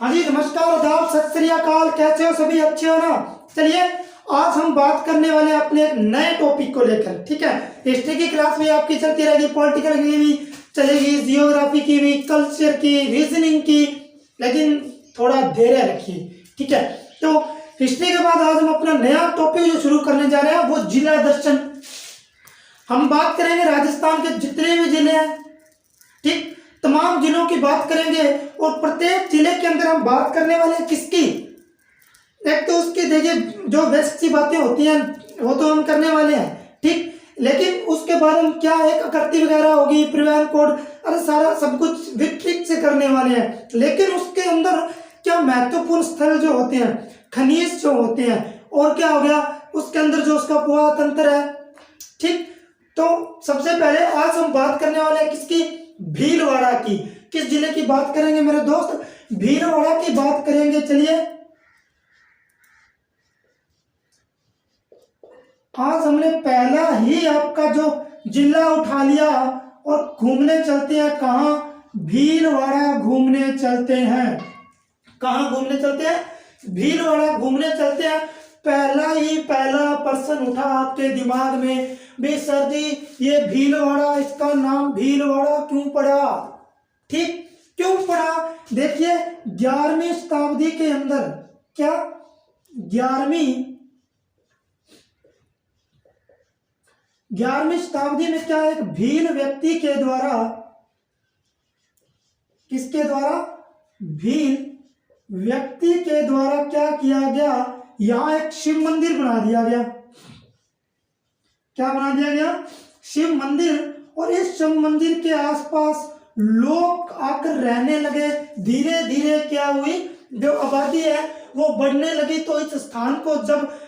हाँ जी, नमस्कार, आदाब, सत श्री अकाल। कैसे हो सभी? अच्छे हो ना? चलिए, आज हम बात करने वाले हैं अपने एक नए टॉपिक को लेकर। ठीक है, हिस्ट्री की क्लास भी आपकी चलती रहेगी, पॉलिटिकल की भी चलेगी, जियोग्राफी की भी, कल्चर की, रीजनिंग की, लेकिन थोड़ा धैर्य रखिए। ठीक है, तो हिस्ट्री के बाद आज हम अपना नया टॉपिक जो शुरू करने जा रहे हैं वो जिला दर्शन। हम बात करेंगे राजस्थान के जितने भी जिले हैं, ठीक, तमाम जिलों की बात करेंगे और प्रत्येक जिले के अंदर हम बात करने वाले हैं किसकी? एक तो उसकी देखिए जो बेसिक सी बातें होती हैं वो तो हम करने वाले हैं, ठीक, लेकिन उसके बाद हम क्या एक आकृति वगैरह होगी, परिवहन कोड, अरे सारा सब कुछ विस्तृत से करने वाले हैं। लेकिन उसके अंदर क्या महत्वपूर्ण स्थल जो होते हैं, खनिज जो होते हैं, और क्या हो गया उसके अंदर जो उसका पुरातंत्र है। ठीक, तो सबसे पहले आज हम बात करने वाले हैं किसकी? भीलवाड़ा की। किस जिले की बात करेंगे मेरे दोस्त? भीलवाड़ा की बात करेंगे। चलिए, आज हमने पहला ही आपका जो जिला उठा लिया और घूमने चलते हैं। कहाँ? भीलवाड़ा घूमने चलते हैं। कहाँ घूमने चलते हैं? भीलवाड़ा घूमने चलते हैं। पहला प्रश्न उठा आपके दिमाग में, भी सर जी ये भीलवाड़ा, इसका नाम भीलवाड़ा क्यों पड़ा? ठीक, क्यों पड़ा? देखिए 11वीं शताब्दी के अंदर, क्या 11वीं शताब्दी में क्या एक भील व्यक्ति के द्वारा, किसके द्वारा? भील व्यक्ति के द्वारा क्या किया गया? यहां एक शिव मंदिर बना दिया गया। क्या बना दिया गया? शिव मंदिर। और इस शिव मंदिर के आसपास लोग आकर रहने लगे। धीरे धीरे क्या हुई, जो आबादी है वो बढ़ने लगी। तो इस स्थान को जब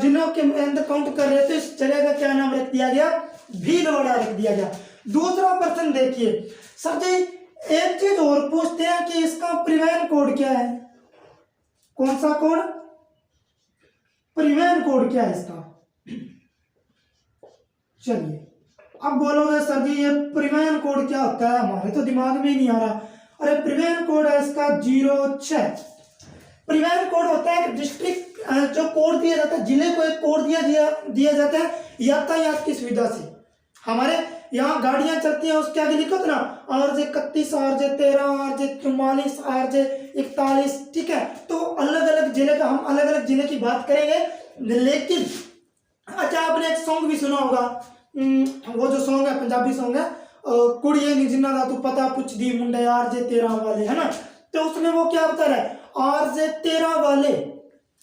जिलों के अंदर काउंट कर रहे थे, इस जगह का क्या नाम रख दिया गया? भीलवाड़ा रख दिया गया। दूसरा प्रश्न देखिए, सर जी एक चीज और पूछते हैं कि इसका परिवहन कोड क्या है? कौन सा कोड? परिवहन कोड क्या है इसका? चलिए, अब बोलोगे सर जी ये परिवहन कोड क्या होता है, हमारे तो दिमाग में ही नहीं आ रहा। अरे परिवहन कोड है इसका 06। परिवहन कोड होता है डिस्ट्रिक्ट जो कोड दिया जाता है, जिले को एक कोड दिया जाता है यातायात की सुविधा से। हमारे यहाँ गाड़ियां चलती हैं, उसके आगे लिखो ना RJ 31, RJ 13, RJ 44, RJ 41। ठीक है, तो अलग अलग जिले का, हम अलग अलग जिले की बात करेंगे। लेकिन अच्छा, आपने एक सॉन्ग भी सुना होगा, वो जो सॉन्ग है पंजाबी सॉन्ग है, कुड़िए नी जिन्ना दा तू पता पुछ दी मुंडे RJ 13 वाले, है ना? तो उसमें वो क्या बता रहा है? RJ 13 वाले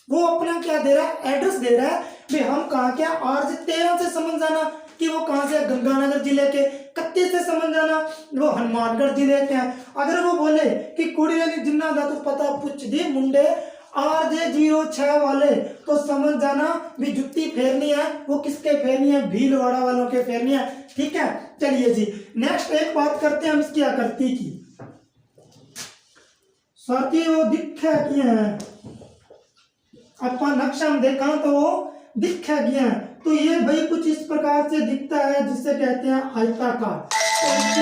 वो अपना क्या दे रहा है? एड्रेस दे रहा है भाई हम कहाँ के? RJ 13 से समझ जाना कि वो कहाँ से? गंगानगर जिले के। 31 से समझ जाना वो हनुमानगढ़ जिले के हैं। अगर वो बोले कि कुड़िए नी जिन्ना दा तू पता पुछ दी मुंडे RJ 06 वाले, तो समझ जाना भी जुत्ती फेरनी है, वो किसके फेरनी है? भीलवाड़ा वालों के फेरनी है। ठीक है, चलिए जी नेक्स्ट एक बात करते हैं हम इसकी आकृति की। साथी वो दिखे किए हैं, अपना नक्शा में देखा तो वो दिखे गए हैं। तो ये भाई कुछ इस प्रकार से दिखता है जिसे कहते हैं आयताकार। तो इसकी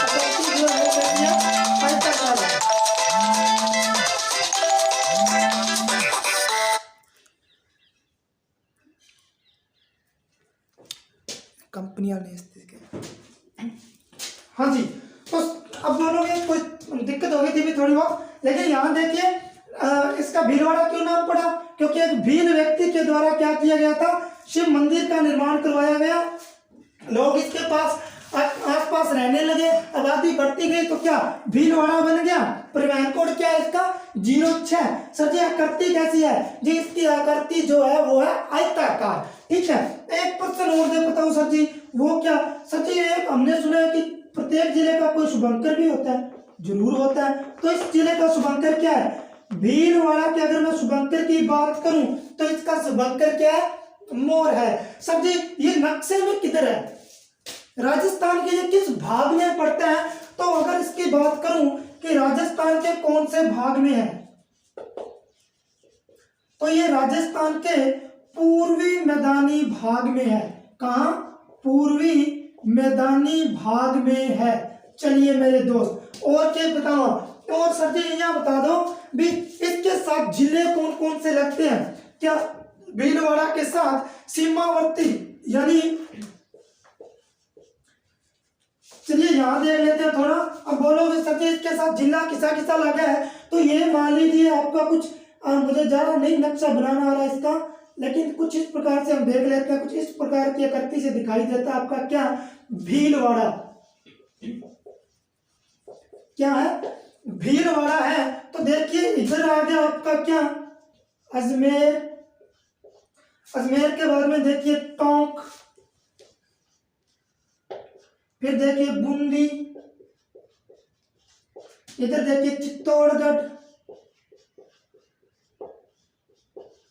आकृति जो है वो कहते हैं आयताकार है। कंपनी वाले हाँ जी, तो अब बोलोगे कोई दिक्कत हो गई थी भी थोड़ी बहुत, लेकिन यहाँ देखिए इसका भीलवाड़ा क्यों नाम पड़ा? क्योंकि एक भील व्यक्ति के द्वारा क्या किया गया था? शिव मंदिर का निर्माण करवाया गया। लोग इसके पास आसपास रहने लगे, आबादी बढ़ती गई, तो क्या भीलवाड़ा बन गया। परिवहन कोड क्या है इसका? 06। सर जी आकृति कैसी है जी? इसकी आकृति जो है वो है आयताकार। ठीक है, एक प्रश्न और दे बताओ सर जी, वो क्या? सर जी एक हमने सुना है कि प्रत्येक जिले का कोई शुभंकर भी होता है। जरूर होता है, तो इस जिले का शुभंकर क्या है? भीलवाड़ा के अगर मैं शुभंकर की बात करूं तो इसका शुभंकर क्या है? मोर है। सर जी ये नक्शे में किधर है? राजस्थान के ये किस भाग में पड़ता है? तो अगर इसकी बात करूं कि राजस्थान के कौन से भाग में है, तो ये राजस्थान के पूर्वी मैदानी भाग में है। कहां? पूर्वी मैदानी भाग में है। चलिए मेरे दोस्त, और क्या बताओ? और सर जी यहाँ बता दो भी इसके साथ जिले कौन कौन से लगते हैं? क्या भीलवाड़ा के साथ सीमावर्ती, यानी चलिए यहां देख लेते हैं थोड़ा। अब बोलोगे सर इसके साथ जिला किसा किसा लगा है, तो ये मान लीजिए आपका कुछ मुझे ज्यादा नहीं नक्शा बनाना आ रहा है इसका, लेकिन कुछ इस प्रकार से हम देख लेते हैं, कुछ इस प्रकार की आकृति से दिखाई देता है आपका क्या, भीलवाड़ा। क्या है? भीलवाड़ा है। तो देखिए इधर आ गया आपका क्या, अजमेर, अजमेर के बाद में देखिए टोंक, फिर देखिए बूंदी, इधर देखिए चित्तौड़गढ़,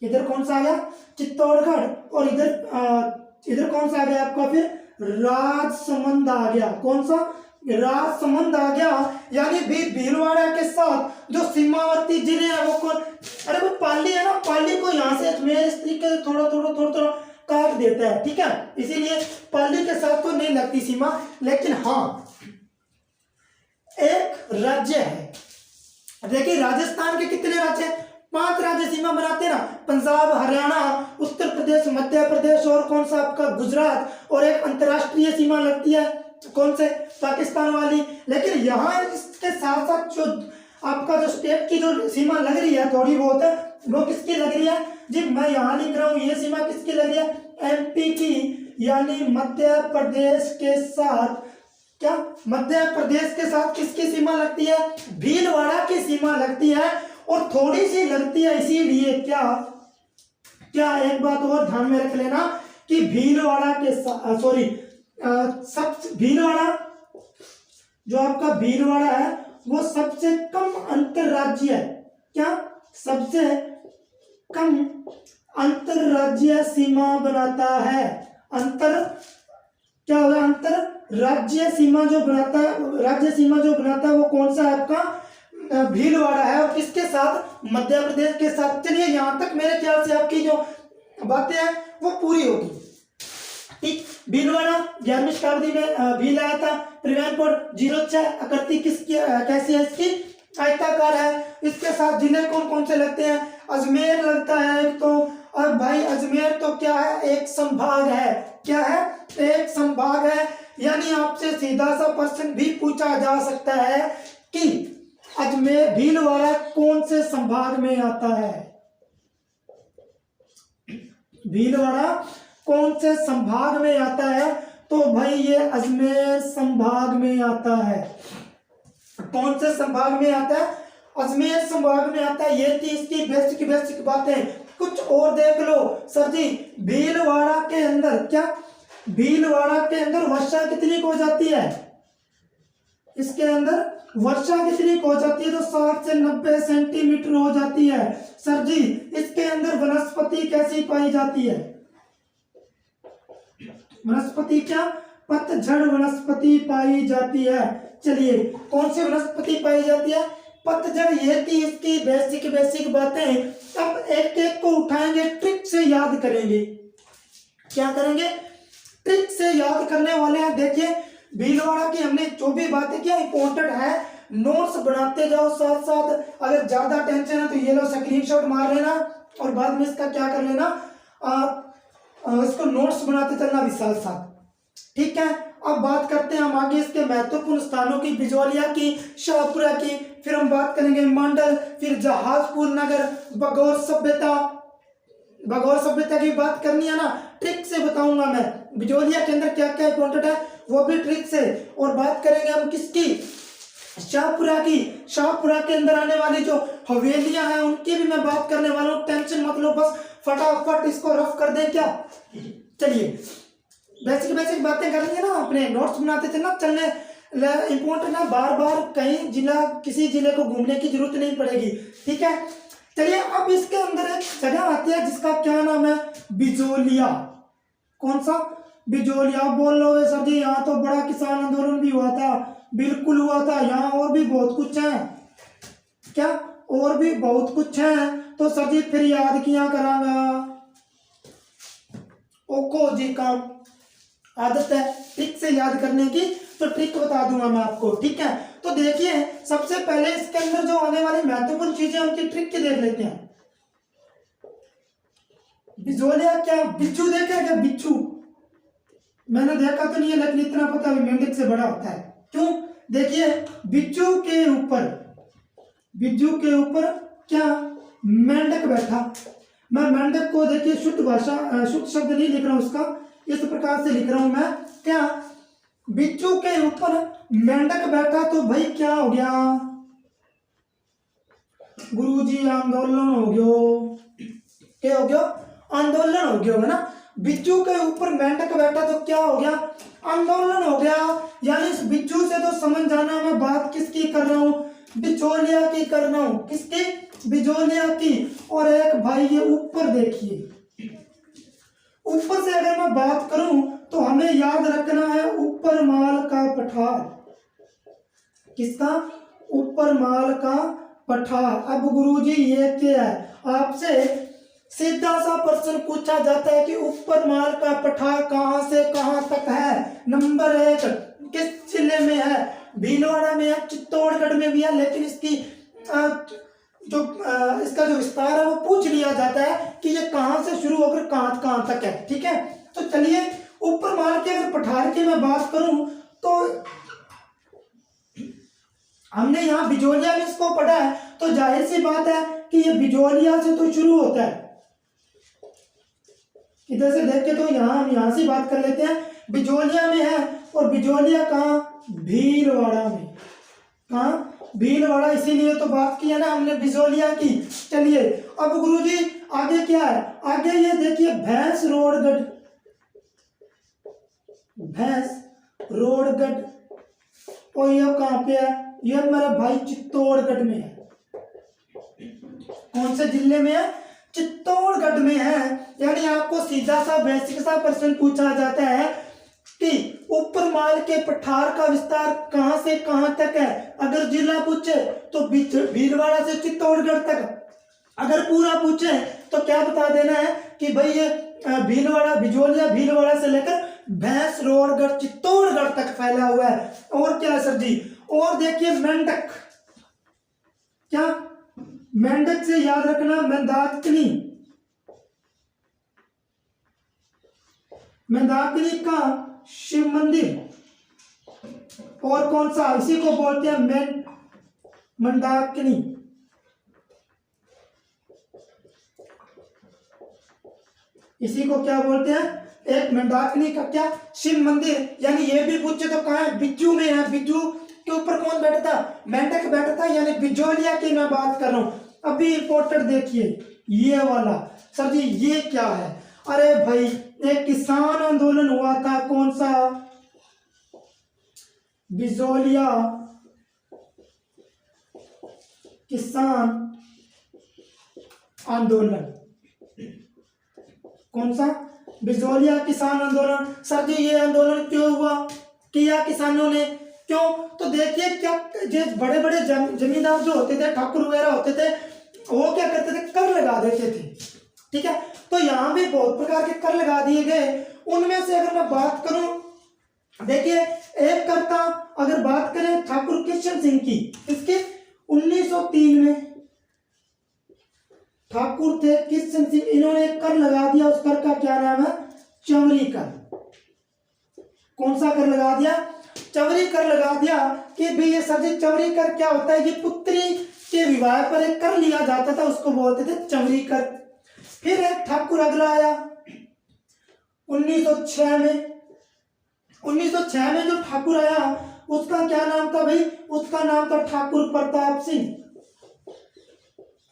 इधर कौन सा आ गया, चित्तौड़गढ़, और इधर कौन सा आ गया आपका, फिर राजसमंद आ गया। कौन सा? राजसमंद आ गया। यानी भीलवाड़ा के साथ जो सीमावर्ती जिले हैं वो कौन, अरे वो पाली है ना, पाली को यहाँ से अजमेर इस तरीके से थोड़ा थोड़ा थोड़ा थोड़ा काट देता है, ठीक है, इसीलिए पाली के साथ तो नहीं लगती सीमा। लेकिन हाँ एक राज्य है, देखिए राजस्थान के कितने राज्य हैं, 5 राज्य सीमा बनाते हैं ना, पंजाब, हरियाणा, उत्तर प्रदेश, मध्य प्रदेश और कौन सा आपका गुजरात, और एक अंतरराष्ट्रीय सीमा लगती है कौन से, पाकिस्तान वाली। लेकिन यहाँ इसके साथ साथ जो आपका जो स्टेट की जो सीमा लग रही है थोड़ी बहुत है, वो किसकी लग रही है जी, मैं यहाँ लिख रहा हूँ, ये सीमा किसकी लग रही है, एमपी की, यानी मध्य प्रदेश के साथ। क्या? मध्य प्रदेश के साथ किसकी सीमा लगती है, भीलवाड़ा की सीमा लगती है। और थोड़ी सी लगती है इसीलिए क्या, क्या एक बात और ध्यान में रख लेना कि भीलवाड़ा के सॉरी सब भीलवाड़ा जो आपका भीलवाड़ा है वो सबसे कम अंतरराज्यीय, क्या सबसे कम अंतरराज्यीय सीमा बनाता है। क्या होगा, अंतर राज्य सीमा जो बनाता है, राज्य सीमा जो बनाता है वो कौन सा है आपका, भीलवाड़ा है। और किसके साथ, मध्य प्रदेश के साथ। चलिए यहां तक मेरे ख्याल से आपकी जो बातें हैं वो पूरी होगी, ठीक। भीलवाड़ा 11वीं शताब्दी में भील आया था। परिवहन कोड 06, आकृति किसकी कैसी है इसकी, आयताकार है। इसके साथ जिले कौन कौन से लगते हैं, अजमेर लगता है एक तो, और भाई अजमेर तो क्या है, एक संभाग है। क्या है, एक संभाग है। यानी आपसे सीधा सा प्रश्न भी पूछा जा सकता है कि अजमेर भीलवाड़ा कौन से संभाग में आता है, भीलवाड़ा कौन से संभाग में आता है, तो भाई ये अजमेर संभाग में आता है। कौन से संभाग में आता है, अजमेर संभाग में आता है। ये थी इसकी बेसिक बातें। कुछ और देख लो सर जी, भीलवाड़ा के अंदर क्या, भीलवाड़ा के अंदर वर्षा कितनी हो जाती है, इसके अंदर वर्षा कितनी हो जाती है, तो 60 से 90 सेंटीमीटर हो जाती है। सर जी इसके अंदर वनस्पति कैसी पाई जाती है, वनस्पति क्या, पतझड़ वनस्पति पाई जाती है। चलिए कौन सी वनस्पति पाई जाती है, पतझड़। ये थी इसकी बेसिक बातें। अब एक एक को उठाएंगे, ट्रिक से याद करेंगे। क्या करेंगे, ट्रिक से याद करने वाले हैं। देखिए भीलवाड़ा की हमने जो भी बातें किया इंपॉर्टेंट है, नोट्स बनाते जाओ साथ साथ। अगर ज्यादा टेंशन है तो ये लो स्क्रीनशॉट मार लेना और बाद में इसका क्या कर लेना, इसको नोट्स बनाते चलना भी साथ साथ, ठीक है। अब बात करते हैं हम आगे इसके महत्वपूर्ण स्थानों की, बिजौलिया की, शाहपुरा की, फिर हम बात करेंगे मंडल, फिर जहाजपुर नगर, बगौर सभ्यता की बात करनी है ना, ट्रिक से बताऊंगा मैं। बिजौलिया के अंदर क्या क्या इंपॉर्टेंट है वो भी ट्रिक से। और बात करेंगे हम किसकी, शाहपुरा की। शाहपुरा के अंदर आने वाली जो हवेलियां हैं उनकी भी मैं बात करने वाला हूँ, टेंशन मत लो, बस फटाफट इसको रफ कर दे। क्या, चलिए बेसिक बातें कर लेंगे ना, अपने नोट्स बनाते थे ना, चलने इंपॉर्टेंट है, बार बार कहीं किसी जिले को घूमने की जरूरत नहीं पड़ेगी, ठीक है। चलिए अब इसके अंदर एक जगह आती है जिसका क्या नाम है, बिजौलिया। कौन सा, बिजौलिया। बोल लो सर जी यहाँ तो बड़ा किसान आंदोलन भी हुआ था, बिल्कुल हुआ था। यहाँ और भी बहुत कुछ है, क्या और भी बहुत कुछ है, तो सर जी फिर याद किया करांगा, ओको जी का आदत है ट्रिक से याद करने की, तो ट्रिक बता दूंगा मैं आपको, ठीक है। तो देखिए सबसे पहले इसके अंदर जो आने वाली महत्वपूर्ण चीजें उनकी ट्रिक की देख लेते हैं। बिजोलिया क्या, बिच्छू देखा क्या, बिच्छू मैंने देखा तो नहीं है लेकिन इतना पता है मेंढक से बड़ा होता है। क्यों? देखिए बिच्छू के ऊपर क्या, मेंढक बैठा। मैं मेंढक को देखिए शुद्ध भाषा शुद्ध शब्द नहीं लिख रहा हूं उसका, इस प्रकार से लिख रहा हूं मैं, क्या, बिच्छू के ऊपर मेंढक बैठा। तो भाई क्या हो गया गुरुजी, आंदोलन हो गया। क्या हो गया? आंदोलन हो गया है ना। बिच्छू के ऊपर मेंढक बैठा तो क्या हो गया? आंदोलन हो गया। यानी इस बिच्छू से तो समझ जाना मैं बात किसकी कर रहा हूं, बिचौलिया की कर रहा हूं। किसकी? बिचौलिया की। और एक भाई ये ऊपर देखिए, ऊपर से अगर मैं बात करूं तो हमें याद रखना है ऊपर माल का पठार। किसका? ऊपर माल का पठार। अब गुरुजी ये क्या है, आपसे सीधा सा प्रश्न पूछा जाता है कि ऊपर माल का पठार कहां से कहां तक है। नंबर 1 किस जिले में है? भीलवाड़ा में है, चित्तौड़गढ़ में भी है, लेकिन इसकी इसका जो विस्तार है वो पूछ लिया जाता है कि ये कहां से शुरू होकर कहां कहां तक है। ठीक है, तो चलिए ऊपर माल के अगर पठार की मैं बात करूं तो हमने यहाँ बिजोलिया में इसको पढ़ा है, तो जाहिर सी बात है कि ये बिजोलिया से तो शुरू होता है। इधर से देख के तो हम यहाँ से बात कर लेते हैं, बिजोलिया में है। और बिजोलिया कहाँ? भीलवाड़ा में। कहाँ? भीलवाड़ा, इसीलिए तो बात की है ना हमने बिजोलिया की। चलिए अब गुरुजी आगे क्या है? आगे ये देखिए भैंस रोडगढ़। और ये कहाँ पे है? ये मेरा भाई चित्तौड़गढ़ में है। कौन से जिले में है? चित्तौड़गढ़ में है। यानी आपको सीधा सा बेसिक सा प्रश्न पूछा जाता है कि ऊपर माल के पठार का विस्तार कहां से कहां तक है। अगर जिला पूछे तो भीलवाड़ा से चित्तौड़गढ़ तक, अगर पूरा पूछे तो क्या बता देना है कि भाई ये भीलवाड़ा, बिजोलिया भीलवाड़ा से लेकर भैंस रोडगढ़ चित्तौड़गढ़ तक फैला हुआ है। और क्या है सर जी? और देखिए मेंढक, क्या मेंढक से याद रखना मंदाकिनी का शिव मंदिर। और कौन सा? इसी को बोलते हैं मंदाकिनी। इसी को क्या बोलते हैं? एक मंदाकिनी का क्या? शिव मंदिर। यानी ये भी पूछे तो कहाँ है? बिज्जू में है। बिज्जू के ऊपर कौन बैठा था? मेंढक बैठा था। यानी बिजोलिया की मैं बात कर रहा हूं। अभी इंपोर्टेंट देखिए ये वाला, सर जी ये क्या है? अरे भाई एक किसान आंदोलन हुआ था, कौन सा? बिजोलिया किसान आंदोलन। कौन सा? बिजोलिया किसान आंदोलन। सर जी ये आंदोलन क्यों हुआ, किया किसानों ने, क्यों? तो देखिए क्या, जो बड़े बड़े जमींदार जो होते थे, ठाकुर वगैरह होते थे, वो क्या करते थे? कर लगा देते थे। ठीक है, तो यहाँ भी बहुत प्रकार के कर लगा दिए गए। उनमें से अगर मैं बात करूं, देखिए एक करता अगर बात करें ठाकुर कृष्ण सिंह की, इसके 1903 में ठाकुर थे कृष्ण सिंह, इन्होंने एक कर लगा दिया। उस कर का क्या नाम है? चवरी कर। कौन सा कर लगा दिया? चवरी कर लगा दिया। कि भाई ये सर जी चवरी कर क्या होता है? ये पुत्री के विवाह पर एक कर लिया जाता था, उसको बोलते थे चवरी कर। फिर एक ठाकुर अगला आया 1906 में। 1906 में जो ठाकुर आया उसका क्या नाम था भाई? उसका नाम था ठाकुर प्रताप सिंह।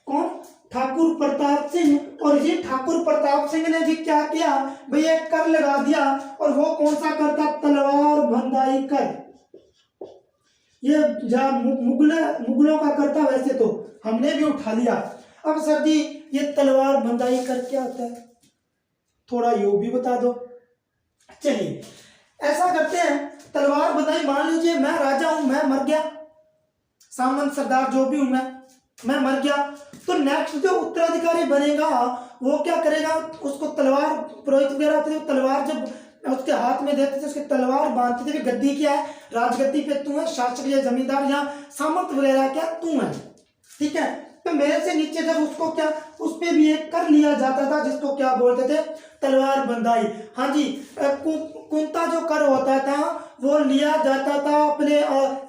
कौन? ठाकुर प्रताप सिंह। और ये ठाकुर प्रताप सिंह ने भी क्या किया भाई? एक कर लगा दिया। और वो कौन सा कर था? तलवार बंदाई कर। ये मुगलों का कर था, वैसे तो हमने भी उठा लिया। अब सर जी ये तलवार बंदाई कर क्या होता है? थोड़ा योग भी बता दो। चलिए ऐसा करते हैं, तलवार बंदाई, मान लीजिए मैं राजा हूं, मैं मर गया, सामंत सरदार जो भी हूं मैं मर गया, तो नेक्स्ट जो उत्तराधिकारी बनेगा वो क्या करेगा? उसको तलवार, पुरोहित वगैरह होते हैं, तलवार जब उसके हाथ में देते थे, उसके तलवार बांधते थे कि गद्दी क्या है, राजगद्दी पे तू है, शासक या जमींदार या सामंत वगैरह क्या तू है, ठीक है। तो मेरे से नीचे जब उसको क्या उस पे भी एक कर लिया जाता था जिसको क्या बोलते थे, तलवार बंदाई। हाँ जी, कुंता जो कर होता था वो लिया जाता था अपने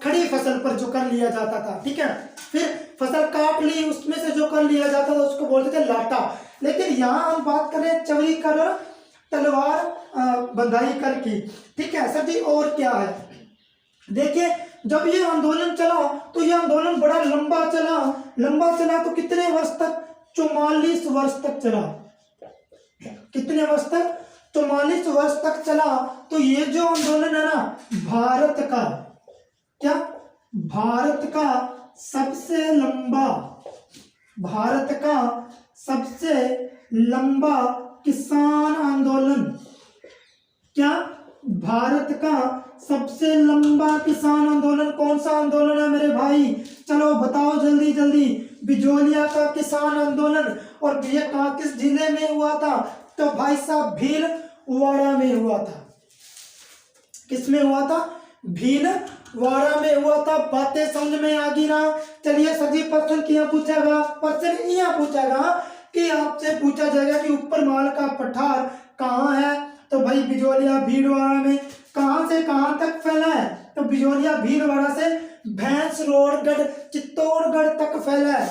खड़ी फसल पर जो कर लिया जाता था, ठीक है। फिर फसल काट ली, उसमें से जो कर लिया जाता था उसको बोलते थे लाटा। लेकिन यहाँ हम बात कर रहे हैं चवरी कर और तलवार बंदाई कर की, ठीक है सर जी। और क्या है, देखिए जब ये आंदोलन चला तो ये आंदोलन बड़ा लंबा चला तो कितने वर्ष तक, 44 वर्ष तक चला। कितने वर्ष तक, 44 वर्ष तक चला। तो ये जो आंदोलन है ना, भारत का क्या, भारत का सबसे लंबा किसान आंदोलन, क्या, भारत का सबसे लंबा किसान आंदोलन कौन सा आंदोलन है मेरे भाई, चलो बताओ जल्दी जल्दी। बिजोलिया का किसान आंदोलन। और ये कहाँ किस जिले में हुआ था, तो भाई साहब भीलवाड़ा में हुआ था। किस में हुआ था, भीलवाड़ा में हुआ था। बातें समझ में आ गई ना। चलिए सर जी प्रश्न क्या पूछेगा, प्रश्न यह पूछेगा कि आपसे पूछा जाएगा कि ऊपर माल का पठार कहाँ है, तो भाई बिजोलिया भीलवाड़ा में। कहां से कहां तक फैला है, तो बिजोलिया भीलवाड़ा से भैंसरोडगढ़ चित्तौड़गढ़ तक फैला है।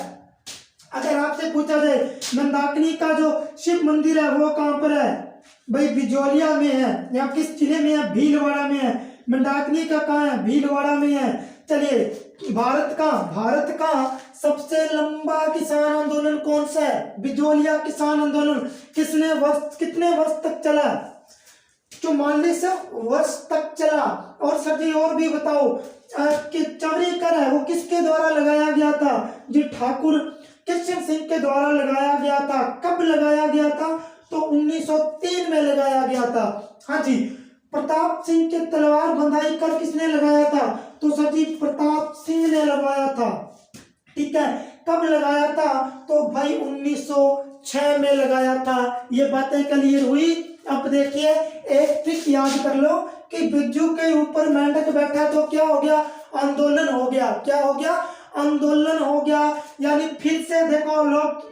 अगर आपसे पूछा जाए मंदाकिनी का जो शिव मंदिर है वो कहां पर है, भाई बिजोलिया में है, या किस जिले में है, भीलवाड़ा में है। मंदाकिनी का कहाँ है, भीलवाड़ा में है। चलिए भारत का सबसे लंबा किसान आंदोलन कौन सा है, बिजोलिया किसान आंदोलन। कितने वर्ष तक चला, 44 वर्ष तक चला। और सर जी और भी बताओ कि चवरी कर है वो किसके द्वारा लगाया गया था, जी ठाकुर कृष्ण सिंह के द्वारा लगाया गया था। कब लगाया गया था, तो 1903 में लगाया गया था। हाँ जी, प्रताप सिंह के तलवार बंधाई कर किसने लगाया था, तो सर जी प्रताप सिंह ने लगाया था, ठीक है। कब लगाया था, तो भाई 1906 में लगाया था। ये बातें क्लियर हुई। अब देखिए एक ट्रिक याद कर लो कि बिज्जू के ऊपर मेंढक बैठा तो क्या हो गया, आंदोलन हो गया। क्या हो गया, आंदोलन हो गया। यानी फिर से देखो लोग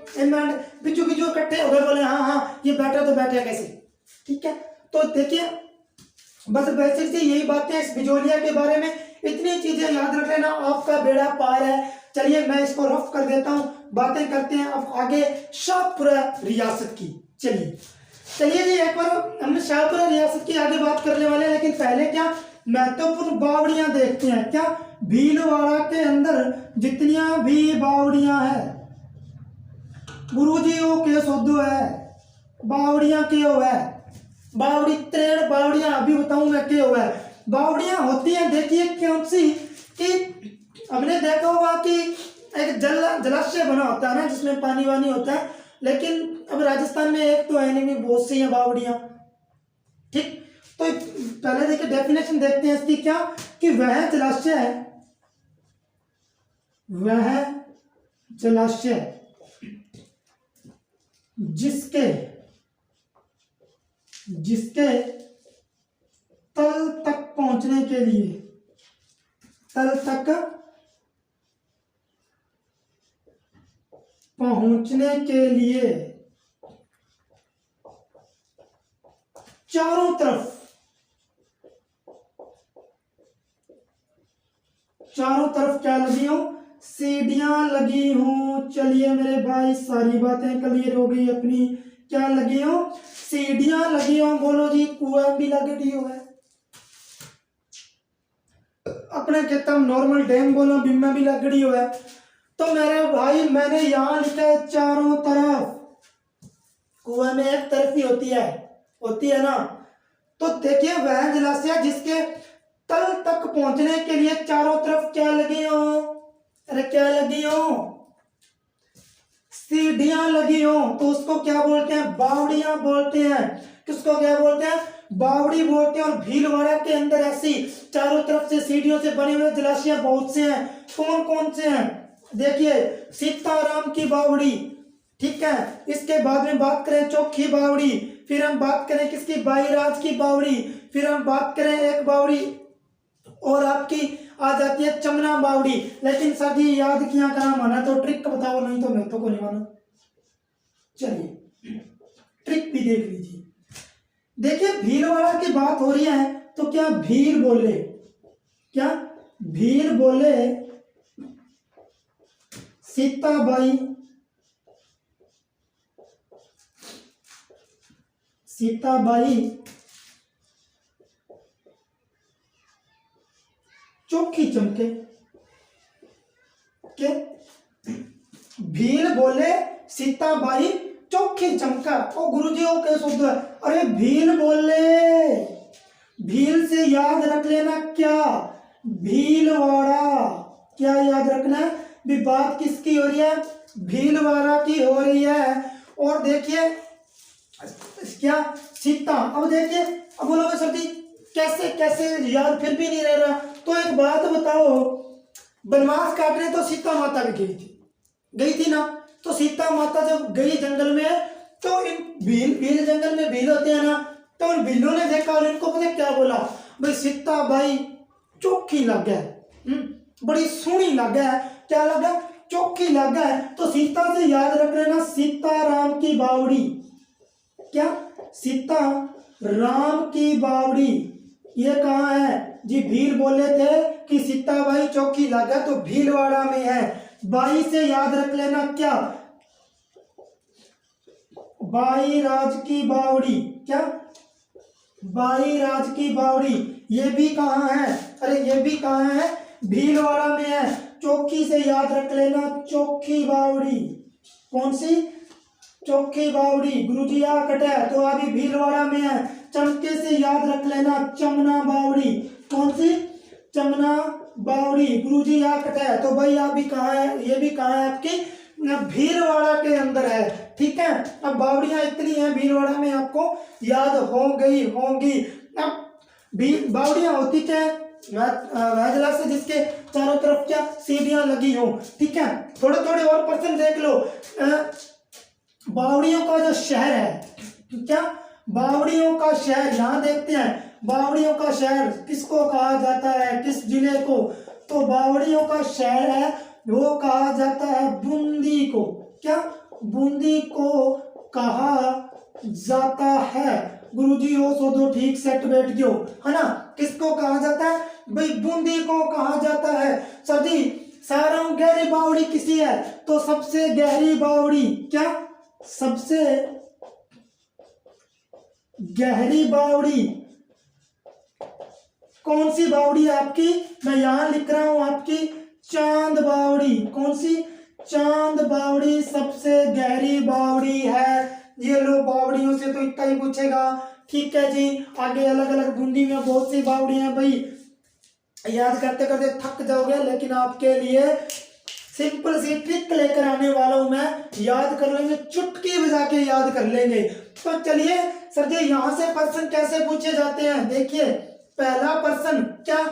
बिज्जू इकट्ठे हो गए, बोले हाँ ये बैठा तो बैठा कैसे, ठीक है। तो देखिए बस बेसिक से यही बातें इस बिजोलिया के बारे में, इतनी चीजें याद रख लेना, आपका बेड़ा पार है। चलिए मैं इसको रफ कर देता हूँ, बातें करते हैं अब आगे शाहपुरा रियासत की। चलिए जी एक बार हम शाहपुरा रियासत की आगे बात करने वाले हैं, लेकिन पहले क्या महत्वपूर्ण बावड़ियां देखते हैं। क्या, भीलवाड़ा के अंदर जितनियां भी बावड़ियां हैं, गुरुजियों के शोधो है, बावड़ियां क्यों है, बावड़ी 13 बावड़ियां अभी बताऊं मैं क्यों है। बावड़ियां होती हैं देखिए कौन सी, कि हमने देखा होगा कि एक जलाशय बना होता है ना जिसमें पानी वानी होता है, लेकिन अब राजस्थान में एक तो है नहीं, बहुत सी हैं बावड़ियां, ठीक। तो पहले देखिए डेफिनेशन देखते हैं इसकी, क्या कि वह जलाशय जिसके तल तक पहुंचने के लिए चारों तरफ क्या लगी हो, सीढ़ियां लगी हो। चलिए मेरे भाई सारी बातें क्लियर हो गई अपनी। क्या लगी हो, सीढ़ियां लगी हो। बोलो जी कुआं भी लगी हो है, अपने कहता हूं नॉर्मल डैम बोलो बीमा भी लगी हो है। तो मेरे भाई मैंने यहां लिखा है चारों तरफ, कुआं में एक तरफ ही होती है ना। तो देखिए वह जलाशय जिसके तल तक पहुंचने के लिए चारों तरफ क्या लगी हो, अरे क्या लगी हो, सीढ़ियां लगी हो। तो उसको क्या बोलते हैं, बावड़ियां बोलते हैं। किसको क्या बोलते हैं, बावड़ी बोलते हैं। और भीलवाड़ा के अंदर ऐसी चारों तरफ से सीढ़ियों से बने हुए जलाशय बहुत से हैं। कौन कौन से हैं, देखिए सीताराम की बावड़ी, ठीक है। इसके बाद में बात करें चोखी बावड़ी, फिर हम बात करें किसकी, बाईराज की बावड़ी, फिर हम बात करें एक बावड़ी और आपकी आ जाती है चमना बावड़ी। लेकिन सर जी याद किया करा, माना तो ट्रिक बताओ, नहीं तो मैं तो को नहीं माना। चलिए ट्रिक भी देख लीजिए। देखिए भीलवाड़ा की बात हो रही है तो क्या भील बोले, क्या भील बोले सीताबाई, सीताबाई चौकी चमके के, भील बोले सीताबाई चौकी चमका। ओ गुरुजी ओ क्या शब्द है, अरे भील बोले, भील से याद रख लेना क्या, भीलवाड़ा। क्या याद रखना है भी, बात किसकी हो रही है, भीलवाड़ा की हो रही है। और देखिए क्या सीता, अब देखिए अब बोलोगे सर जी कैसे कैसे याद फिर भी नहीं रह रहा, तो एक बात बताओ, वनवास काटने तो सीता माता भी गई थी ना, तो सीता माता जब गई जंगल में तो इन भील जंगल में भील होते हैं ना, तो उन भीलों ने देखा और इनको पता क्या बोला, भाई सीता बाई चौकी लग है, बड़ी सोहनी लग है, क्या लगा, चौकी लग है। तो सीता से याद रख लेना सीताराम की बावड़ी, क्या सीता राम की बावड़ी, ये कहाँ है जी, भील बोले थे कि सीताबाई चौकी लगा तो भीलवाड़ा में है। बाई से याद रख लेना क्या, बाईराज की बावड़ी, क्या बाईराज की बावड़ी, ये भी कहाँ है, अरे ये भी कहाँ है, भीलवाड़ा में है। चौकी से याद रख लेना चौकी बावड़ी, कौन सी, चौकी बावड़ी। गुरुजी आ कटे तो अभी भीलवाड़ा में है। चमके से याद रख लेना चमना बावड़ी, कौन सी, चमना बावड़ी। गुरुजी आ कटे तो भाई आप भी कहाँ है, ये भी कहाँ है आपकी भीलवाड़ा के अंदर है, ठीक है। अब बावड़ियां इतनी हैं भीलवाड़ा में, आपको याद हो गई होंगी। अब बावड़ियां होती क्या है, वह से जिसके चारों तरफ क्या सीढ़ियां लगी हो, ठीक है। थोड़े थोड़े और पर्सन देख लो, बावड़ियों का जो शहर है, क्या बावड़ियों का शहर, यहाँ देखते हैं बावड़ियों का शहर किसको कहा जाता है, किस जिले को, तो बावड़ियों का शहर है वो कहा जाता है बूंदी को, क्या बूंदी को कहा जाता है। गुरुजी हो सो दो ठीक सेट बैठ गयो है ना, किसको कहा जाता है भाई, बूंदी को कहा जाता है। सदी सारा गहरी बावड़ी किसी है, तो सबसे गहरी बावड़ी, क्या सबसे गहरी बावड़ी कौन सी बावड़ी है आपकी, मैं यहां लिख रहा हूं आपकी चांद बावड़ी, कौन सी, चांद बावड़ी सबसे गहरी बावड़ी है। ये लो बावड़ियों से तो इतना ही पूछेगा, ठीक है जी। आगे अलग अलग बूंदी में बहुत सी बावड़ी हैं भाई, याद करते करते थक जाओगे, लेकिन आपके लिए सिंपल सी ट्रिक लेकर आने वाला हूं मैं, याद कर लेंगे, चुटकी बजा के याद कर लेंगे। तो चलिए सर जी यहाँ से प्रश्न कैसे पूछे जाते हैं, देखिए पहला प्रश्न क्या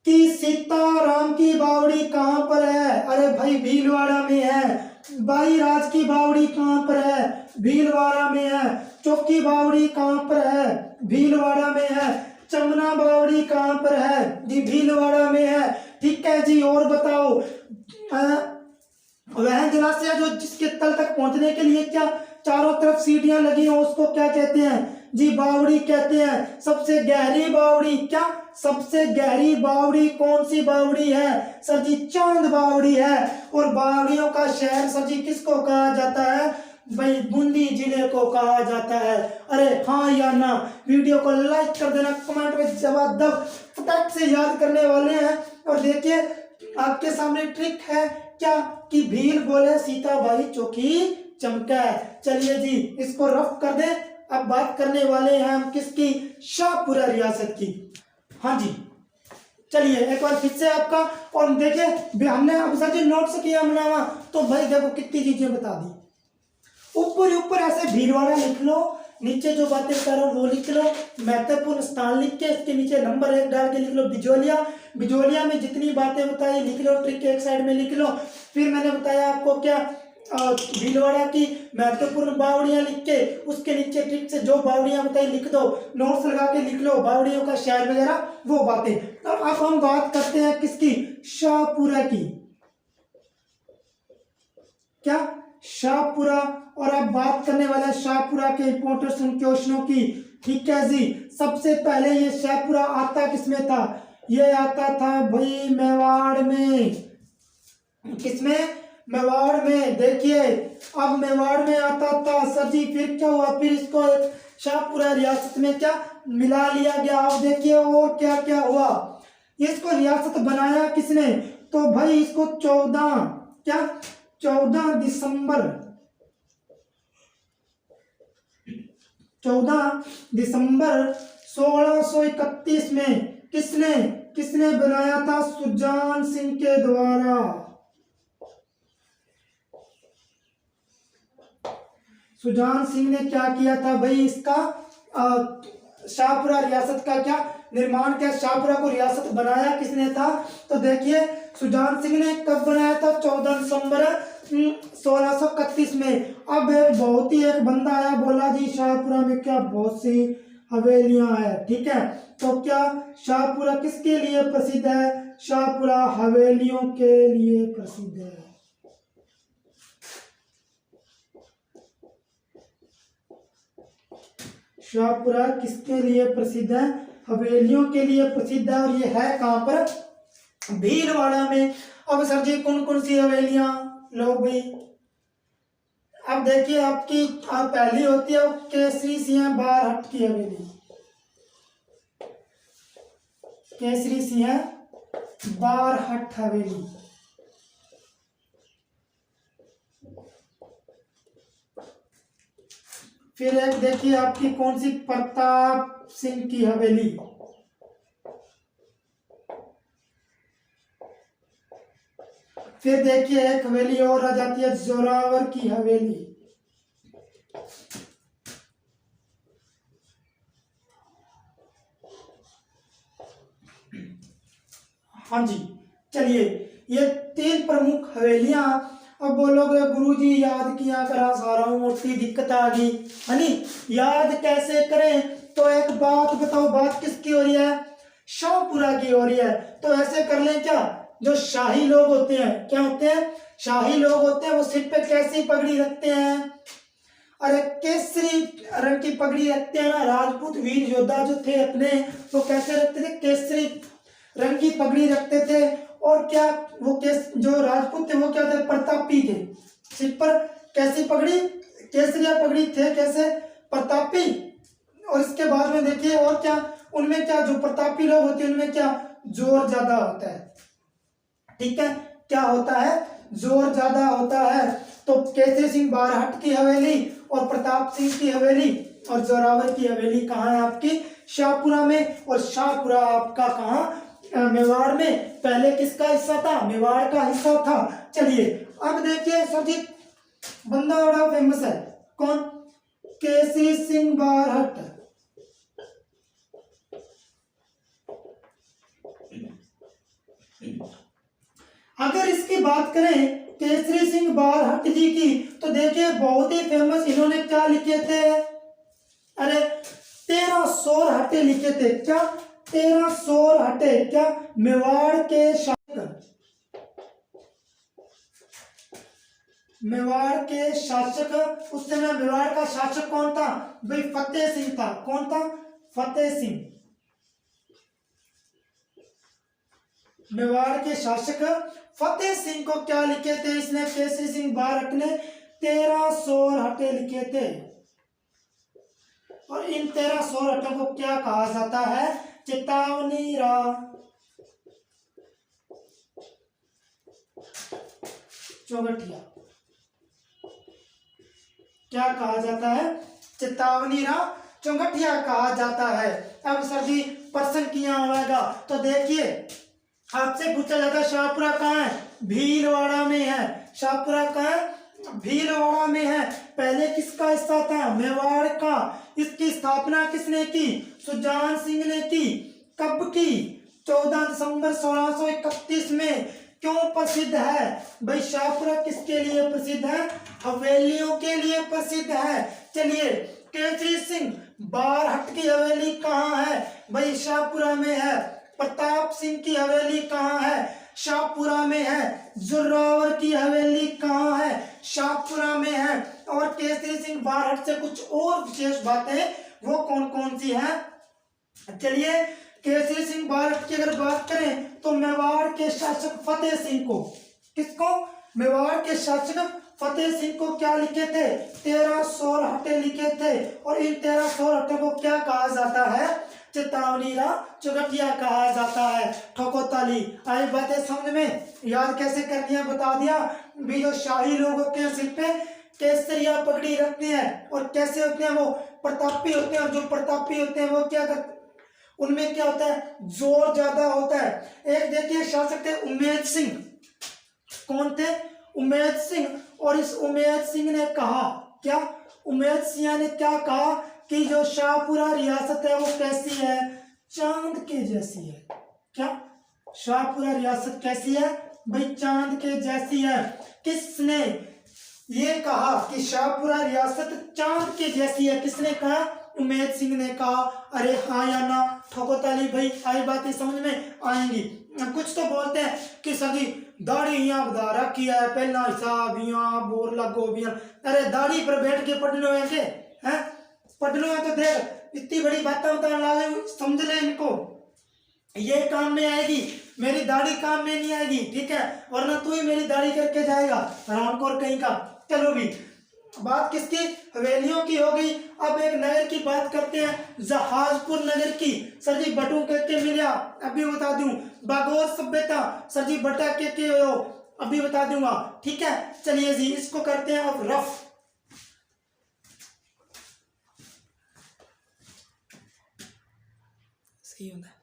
कि सीताराम की बावड़ी कहाँ पर है, अरे भाई भीलवाड़ा में है। बाईराज की बावड़ी कहाँ पर है, भीलवाड़ा में है। चौकी बावड़ी कहाँ पर है, भीलवाड़ा में है। चमना बावड़ी कहाँ पर है जी, भीलवाड़ा में है, ठीक है जी। और बताओ वह जलाशय जो जिसके तल तक पहुंचने के लिए क्या चारों तरफ सीढ़ियां लगी हो उसको क्या कहते हैं जी, बावड़ी कहते हैं। सबसे गहरी बावड़ी, क्या सबसे गहरी बावड़ी कौन सी बावड़ी है सर जी, चांद बावड़ी है। और बावड़ियों का शहर सर जी किसको कहा जाता है भाई, बूंदी जिले को कहा जाता है। अरे हाँ या ना, वीडियो को लाइक कर देना, कमेंट में जवाब दब फटाक से याद करने वाले हैं। और देखिए आपके सामने ट्रिक है क्या कि भील बोले सीताबाई चौकी चमका। चलिए जी इसको रफ कर दे। अब बात करने वाले हैं हम किसकी, शाहपुरा रियासत की। हाँ जी चलिए एक बार फिर से आपका, और देखिए हमने अब सर जी नोट्स किया बनावा, तो भाई देखो कितनी चीजें बता दी। ऊपर ऐसे भीलवाड़ा लिख लो, नीचे जो बातें बता रहा हूँ वो लिख लो, महत्वपूर्ण स्थान लिख के इसके नीचे नंबर 1 डाल के लिख लो बिजोलिया। बिजोलिया में जितनी बातें बताई लिख लो, ट्रिक एक साइड में लिख लो। फिर मैंने बताया आपको क्या भीलवाड़ा की महत्वपूर्ण बावड़ियां लिख के उसके नीचे ठीक से जो बावड़ियां बताई लिख दो, नोट्स लगा के लिख लो बावड़ियों का शहर वगैरह वो बातें। तो अब हम बात करते हैं किसकी, शाहपुरा की। क्या, शाहपुरा। और अब बात करने वाले शाहपुरा के इंपोर्टेंट क्वेश्चनों की। ठीक है जी, सबसे पहले ये शाहपुरा आता किसमें था, ये आता था भाई मेवाड़ में। किसमें, मेवाड़ में। देखिए अब मेवाड़ में आता था सर जी, फिर क्या हुआ, फिर इसको शाहपुरा रियासत में क्या मिला लिया गया। अब देखिए और क्या क्या हुआ, इसको रियासत बनाया किसने, तो भाई इसको 14 दिसंबर 1631 में किसने बनाया था, सुजान सिंह के द्वारा। सुजान सिंह ने क्या किया था भाई, इसका शाहपुरा रियासत का क्या निर्माण किया, शाहपुरा को रियासत बनाया किसने था, तो देखिए सुजान सिंह ने कब बनाया था, 14 दिसंबर 1631 में। अब बहुत ही एक बंदा आया, बोला जी शाहपुरा में क्या बहुत सी हवेलियां हैं। ठीक है, तो क्या शाहपुरा किसके लिए प्रसिद्ध है, शाहपुरा हवेलियों के लिए प्रसिद्ध है। शाहपुरा किसके लिए प्रसिद्ध है, हवेलियों के लिए प्रसिद्ध है। और ये है कहाँ पर, भीलवाड़ा में। अब सर जी कौन कौन सी हवेलियां, लो भाई। अब देखिए आपकी पहली होती है केसरी सिंह बारहट की हवेली, केसरी सिंह बारहट हवेली। फिर एक देखिए आपकी कौन सी, प्रताप सिंह की हवेली। फिर देखिए एक हवेली और आ जाती है जोरावर की हवेली। हाँ जी, चलिए ये 3 प्रमुख हवेलियां। अब बोलोगे गुरुजी याद किया करा सारा, मोटी दिक्कत आ गई है नी, याद कैसे करें, तो एक बात बताओ, बात किसकी हो रही है, शाहपुरा की हो रही है। तो ऐसे कर लें क्या, जो शाही लोग होते हैं, क्या होते हैं, शाही लोग होते हैं, वो सिर पे कैसी पगड़ी रखते हैं, अरे केसरी रंग की पगड़ी रखते हैं ना। राजपूत वीर योद्धा जो थे अपने, वो कैसे रखते थे, केसरी रंग की पगड़ी रखते थे। और क्या वो जो राजपूत थे वो क्या थे, प्रतापी थे, सिर पर कैसी पगड़ी, केसरिया पगड़ी थे, कैसे, प्रतापी। और इसके बाद में देखिए और क्या, उनमें क्या, जो प्रतापी लोग होते हैं उनमें क्या जोर ज्यादा होता है। ठीक है, क्या होता है, जोर ज्यादा होता है। तो केसरी सिंह बारहट की हवेली और प्रताप सिंह की हवेली और जोरावर की हवेली कहाँ है आपकी, शाहपुरा में। और शाहपुरा आपका कहाँ, मेवाड़ में। पहले किसका हिस्सा था, मेवाड़ का हिस्सा था। चलिए अब देखिए सर जी, बंदा बड़ा फेमस है, कौन, केसरी सिंह बारहट। अगर इसकी बात करें केसरी सिंह बारहट जी की, तो देखिए बहुत ही फेमस, इन्होंने क्या लिखे थे, अरे 13 सोरहटे लिखे थे। क्या, 13 सोरहटे, क्या, मेवाड़ के शासक, मेवाड़ के शासक, उस समय मेवाड़ का शासक कौन था भाई, फतेह सिंह था। कौन था, फतेह सिंह। मेवाड़ के शासक फतेह सिंह को क्या लिखे थे इसने, केसरी सिंह बारहट ने 13 सोरहटे लिखे थे। और इन 13 सोरहटों को क्या कहा जाता है, चेतावनी राह, चौगठिया। क्या कहा जाता है, चेतावनी राह चौगठिया कहा जाता है। अब सर जी प्रश्न किया होगा, तो देखिए आपसे पूछा जाता है शाहपुरा कहाँ है, भीलवाड़ा में है। शाहपुरा कहाँ है, भीलवाड़ा में है। पहले किसका हिस्सा था, मेवाड़ का। इसकी स्थापना किसने की, सुजान सिंह ने की। कब की, 14 दिसंबर 1631 में। क्यों प्रसिद्ध है? भाई शाहपुरा किसके लिए प्रसिद्ध है? हवेलियों के लिए प्रसिद्ध है। चलिए, केसरी सिंह बारहट की हवेली कहाँ है? भाई शाहपुरा में है। प्रताप सिंह की हवेली कहाँ है? शाहपुरा में है। जोरावर की हवेली कहाँ है? शाहपुरा में है। और केसरी सिंह बारहट से कुछ और विशेष बातें वो कौन कौन सी हैं? चलिए, केसरी सिंह बारहट की अगर बात करें तो मेवाड़ के शासक फतेह सिंह को, किसको? मेवाड़ के शासक फतेह सिंह को क्या लिखे थे? 13 सोरहटे लिखे थे। और इन 13 सोरहटे को क्या कहा जाता है? चेतावनी रा चौगटिया कहा जाता है। ठोको ताली। आई बातें समझ में? याद कैसे करनी है बता दिया। भी जो शाही लोगों के सिर पे केसरिया पगड़ी रखते हैं और कैसे होते हैं वो? प्रतापी होते हैं। और जो प्रतापी होते हैं वो क्या करते, उनमें क्या होता है? जोर ज्यादा होता है। एक देखिए शासक थे उमेद सिंह। कौन थे? उमेद सिंह। और इस उमेद सिंह ने कहा क्या? उमेद सिंह ने क्या कहा कि जो शाहपुरा रियासत है वो कैसी है? चांद के जैसी है। क्या? शाहपुरा रियासत कैसी है? भाई चांद के जैसी है। किसने ये कहा कि शाहपुरा रियासत चांद के जैसी है? किसने कहा? उमेद सिंह ने कहा। अरे हाँ या ना? ठोको ताली भाई। आई बातें समझ में आएंगी। कुछ तो बोलते हैं कि सभी दाढ़ी यहाँ बधा रखी है, पहला हिसाब यहाँ बोर लगो भी। अरे दाढ़ी पर बैठ के पढ़ लो है के? हैं पढ़ लो है तो देख, इतनी बड़ी बातें बताने लगे, समझ ले इनको। ये काम में आएगी, मेरी दाढ़ी काम में नहीं आएगी, ठीक है? वरना तू ही मेरी दाढ़ी करके जाएगा रामकोर कहीं का। चलो भी, बात किसकी? हवेलियों की हो गई। अब एक नगर की बात करते हैं, जहाजपुर नगर की। सर जी बटू के मिला, अभी बता दूं। बागोर सभ्यता, सर जी बटा के हो, अभी बता दूंगा, ठीक है? चलिए जी, इसको करते हैं अब रफ। सही होता है।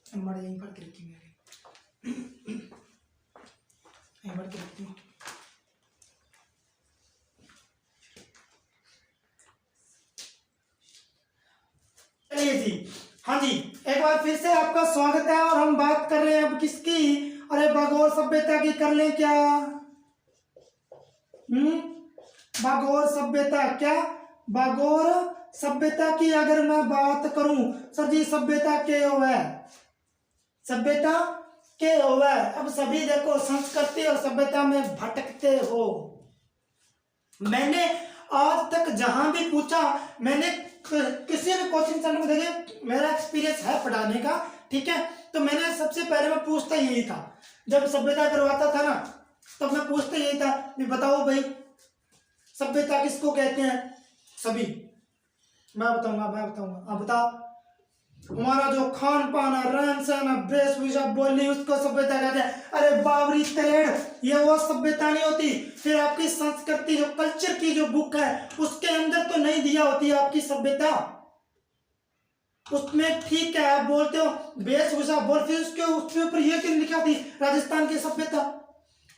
हमारे यहीं पर रखेंगे, यहीं पर रखती हूँ। चलिए जी, हाँ जी, एक बार फिर से आपका स्वागत है। और हम बात कर रहे हैं अब किसकी? अरे बागोर सभ्यता की कर लें क्या? बागोर सभ्यता। क्या? बागोर सभ्यता की अगर मैं बात करूं, सर जी सभ्यता के हो है, सभ्यता के हो है। अब सभी देखो संस्कृति और सभ्यता में भटकते हो। मैंने आज तक जहां भी पूछा, मैंने किसी भी कोचिंग सेंटर में देखे, मेरा एक्सपीरियंस है पढ़ाने का, ठीक है? तो मैंने सबसे पहले मैं पूछता यही था, जब सभ्यता करवाता था ना, तब मैं पूछता यही था कि बताओ भाई सभ्यता किसको कहते हैं? सभी मैं बताऊंगा आप बताओ। हमारा जो खान पान है, रहन सहन है, वेशभूषा, बोली, उसको सभ्यता कहते हैं। अरे बाबरी तरेड़, ये वो सभ्यता नहीं होती। फिर आपकी संस्कृति जो कल्चर की जो बुक है उसके अंदर तो नहीं दिया होती आपकी सभ्यता। उसमें ठीक है आप बोलते हो वेशभूषा बोल, फिर उसके ऊपर ये क्यों लिखा थी राजस्थान की सभ्यता?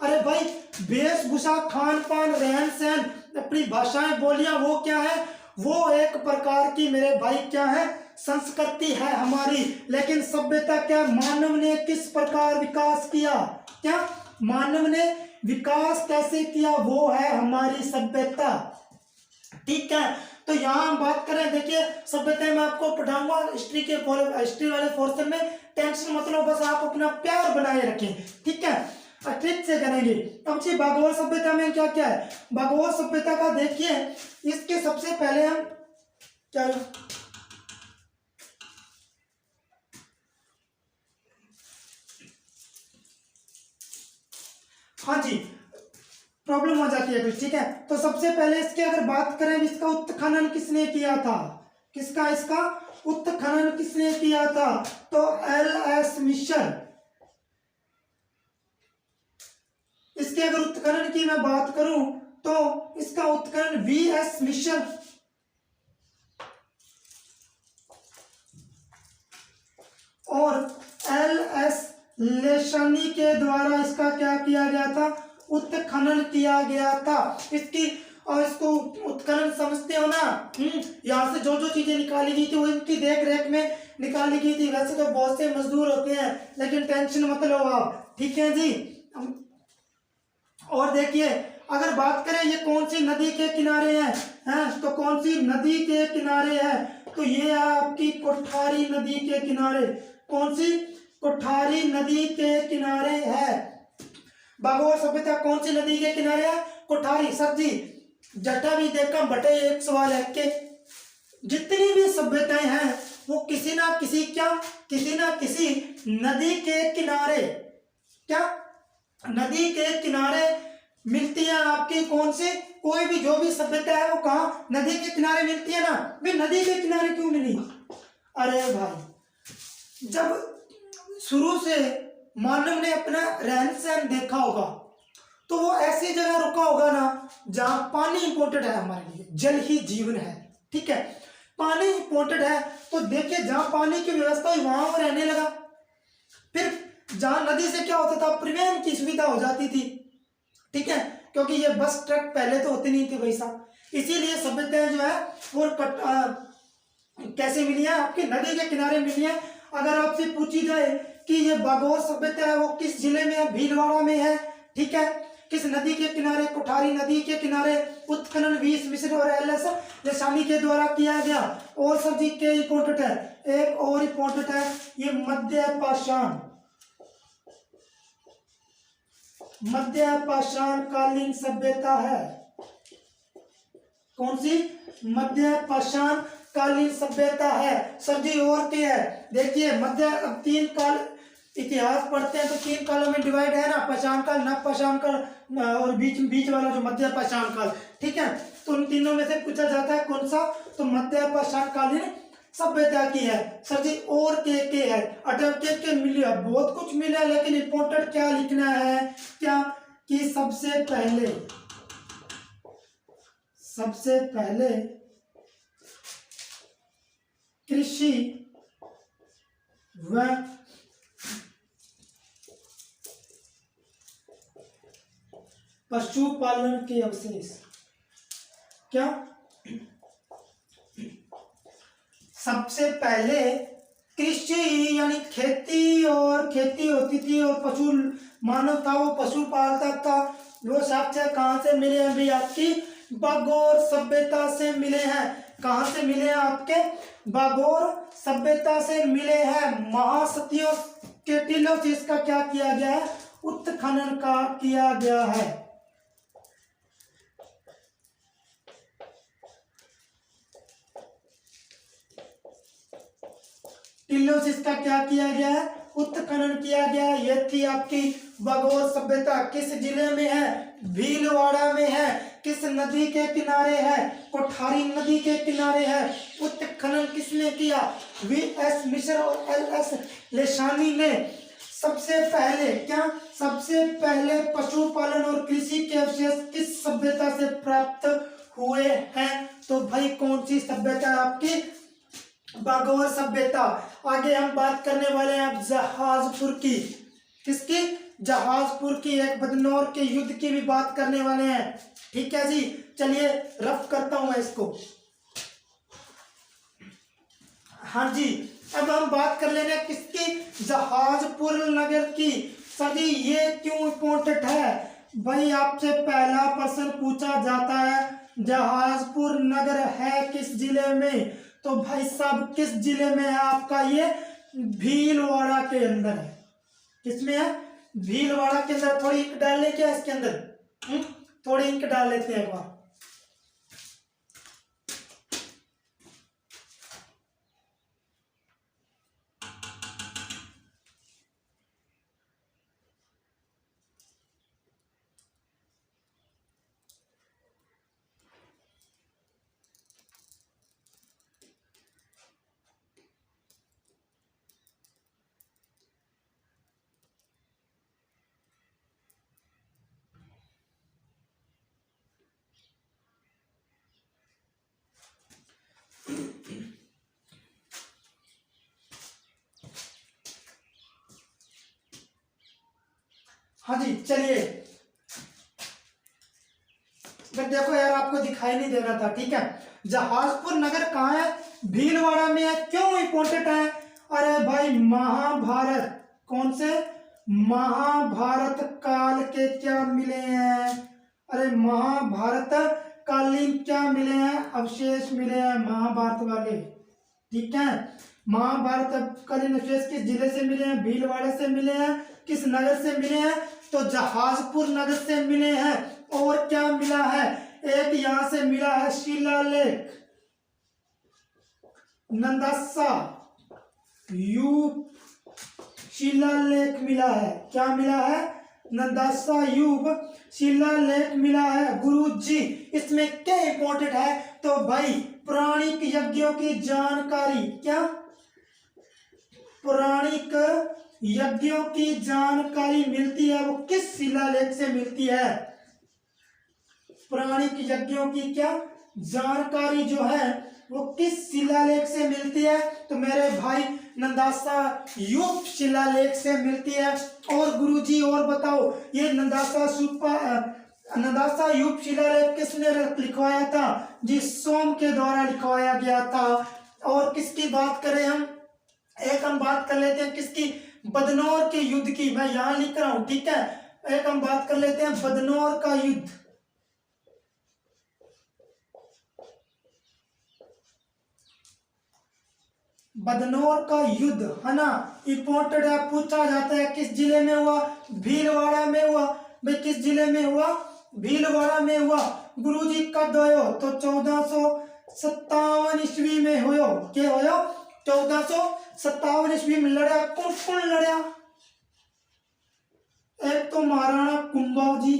अरे भाई वेशभूषा, खान पान, रहन सहन, अपनी भाषाएं, बोलियां, वो क्या है? वो एक प्रकार की मेरे भाई क्या है? संस्कृति है हमारी। लेकिन सभ्यता क्या? मानव ने किस प्रकार विकास किया? क्या मानव ने विकास कैसे किया? वो है हमारी सभ्यता, ठीक है? तो यहाँ हम बात करें, देखिए सभ्यता मैं आपको पढ़ाऊंगा हिस्ट्री के हिस्ट्री वाले पोर्शन में, टेंशन मतलब, बस आप अपना प्यार बनाए रखें, ठीक है? ठीक से करेंगे। अब जी बागोर सभ्यता में क्या क्या है? बागोर सभ्यता का देखिए, इसके सबसे पहले हम क्या, हाँ जी, प्रॉब्लम हो जाती है कुछ, ठीक है। तो सबसे पहले इसकी अगर बात करें, इसका उत्खनन किसने किया था, किसका, इसका उत्खनन किसने किया था, तो एल.एस. मिशर। इसके अगर उत्खनन की मैं बात करूं तो इसका उत्खनन वी.एस. मिशर और एल.एस. लेशानी के द्वारा इसका क्या किया गया था, उत्खनन किया गया था इसकी। और इसको उत्खनन समझते हो ना, यहाँ से जो जो चीजें निकाली गई थी वो इनकी देख रेख में निकाली गई थी। वैसे तो बहुत से मजदूर होते हैं, लेकिन टेंशन मत लो आप, ठीक है जी। और देखिए, अगर बात करें ये कौन सी नदी के किनारे हैं, तो कौन सी नदी के किनारे है, तो ये है आपकी कोठारी नदी के किनारे। कौन सी, कोठारी नदी के किनारे है। बागोर सभ्यता कौन सी नदी के किनारे है, कोठारी। सर जी जटा भी देखा बटे एक सवाल है कि जितनी भी सभ्यताएं हैं वो किसी ना किसी, क्या, किसी ना किसी नदी के किनारे, क्या, नदी के किनारे मिलती है आपकी। कौन सी, कोई भी जो भी सभ्यता है वो कहाँ, नदी के किनारे मिलती है ना। भाई नदी के किनारे क्यों मिली, अरे भाई जब शुरू से मानव ने अपना रहन सहन देखा होगा तो वो ऐसी जगह रुका होगा ना जहां पानी इंपॉर्टेंट है हमारे लिए, जल ही जीवन है, ठीक है। पानी इंपॉर्टेंट है तो देखिए जहां पानी की व्यवस्था हुई वहां वो रहने लगा। फिर जहां नदी से क्या होता था, परिवहन की सुविधा हो जाती थी, ठीक है, क्योंकि ये बस ट्रक पहले तो होते नहीं थे भाई साहब। इसीलिए सभ्यताएं जो है वो कैसे मिली है, आपकी नदी के किनारे मिली है। अगर आपसे पूछी जाए कि ये बागोर सभ्यता है वो किस जिले में है, भीलवाड़ा में है, ठीक है। किस नदी के किनारे, कोठारी नदी के किनारे। उत्खनन वी.एस. मिश्र और एल.एस. लेशानी के द्वारा किया गया। और सर जी के इंपॉर्टेंट है, एक और इंपॉर्टेंट है, ये मध्य पाषाण, मध्य पाषाण कालीन सभ्यता है। कौन सी, मध्य पाषाण कालीन सभ्यता है। सर जी और क्या है, देखिए मध्य, अब तीन काल इतिहास पढ़ते हैं तो तीन कालों में डिवाइड है ना, पाषाण काल, नव पाषाण काल और बीच बीच वाला जो मध्य पाषाण काल, ठीक है। तो उन तीनों में से पूछा जाता है कौन सा, तो मध्य पाषाण कालीन सभ्यता की है। सर जी और के है, अटल के मिले, बहुत कुछ मिला, लेकिन इंपॉर्टेंट क्या लिखना है, क्या, कि सबसे पहले, सबसे पहले कृषि व पशुपालन के अवशेष, क्या, सबसे पहले कृषि यानी खेती, और खेती होती थी और पशु, मानव था वो पशु पालता था, वो साक्ष्य कहाँ से मिले हैं भी, आपकी बागोर सभ्यता से मिले हैं। कहाँ से मिले हैं, आपके बागोर सभ्यता से मिले हैं। महासतियों के टीलों से इसका क्या किया गया है, उत्खनन का किया गया है। टीलों से इसका क्या किया गया है, उत्खनन किया गया है। ये थी आपकी बागोर सभ्यता। किस जिले में है, भीलवाड़ा में है। किस नदी के किनारे है, कोठारी नदी के किनारे है। उत्खनन किसने किया, वी.एस. मिश्र और एल.एस. लेशानी ने। सबसे पहले क्या, सबसे पहले पशुपालन और कृषि के अवशेष किस सभ्यता से प्राप्त हुए हैं, तो भाई कौन सी सभ्यता है, आपकी बागोर सभ्यता। आगे हम बात करने वाले हैं अब जहाजपुर की, किसकी, जहाजपुर की। एक बदनौर के युद्ध की भी बात करने वाले हैं, ठीक है जी। चलिए रफ करता हूं मैं इसको। हाँ जी, अब हम बात कर लेंगे किसकी, जहाजपुर नगर की। सर जी ये क्यों इम्पोर्टेंट है, भाई आपसे पहला प्रश्न पूछा जाता है जहाजपुर नगर है किस जिले में, तो भाई साहब किस जिले में है आपका, ये भीलवाड़ा के अंदर है। किसमें है, भीलवाड़ा के अंदर। थोड़ी इंक डाल ले क्या इसके अंदर, थोड़ी इंक डाल लेते हैं एक बार। हाँ जी चलिए, बट देखो यार आपको दिखाई नहीं दे रहा था, ठीक है। जहाजपुर नगर कहाँ है? भीलवाड़ा में है। क्यों इंपॉर्टेंट है? अरे भाई महाभारत, कौन से? महाभारत काल के क्या मिले हैं? अरे महाभारत कालीन क्या मिले हैं? अवशेष मिले हैं महाभारत वाले, ठीक है। महाभारत कालीन अवशेष किस जिले से मिले हैं? भीलवाड़ा से मिले हैं। किस नगर से मिले हैं? तो जहाजपुर नगर से मिले हैं। और क्या मिला है? एक यहां से मिला है शिलालेख, नंदासा यूप शिलालेख मिला है। क्या मिला है? नंदासा यूप शिलालेख मिला है। गुरुजी इसमें क्या इंपॉर्टेंट है? तो भाई पौराणिक यज्ञों की जानकारी, क्या पौराणिक यज्ञों की जानकारी मिलती है, वो किस शिलालेख से मिलती है? पौराणिक यज्ञों की क्या जानकारी जो है वो किस शिलालेख से मिलती है? तो मेरे भाई नंदासा यूप शिलालेख से मिलती है। और गुरुजी और बताओ, ये नंदासा यूप शिलालेख किसने लिखवाया था? जी सोम के द्वारा लिखवाया गया था। और किसकी बात करें हम? एक हम बात कर लेते हैं किसकी? बदनौर के युद्ध की। मैं यहां लिख रहा हूं, ठीक है। एक हम बात कर लेते हैं बदनौर का युद्ध। बदनौर का युद्ध है ना, इंपॉर्टेंट है, पूछा जाता है किस जिले में हुआ? भीलवाड़ा में हुआ। भाई किस जिले में हुआ? भीलवाड़ा में हुआ। गुरुजी कब हुयो? तो 1457 ईस्वी में हुयो। क्या हुयो? 1457 ईस्वी में लड़ा। कौन कौन लड़ा? एक तो महाराणा कुंभा जी,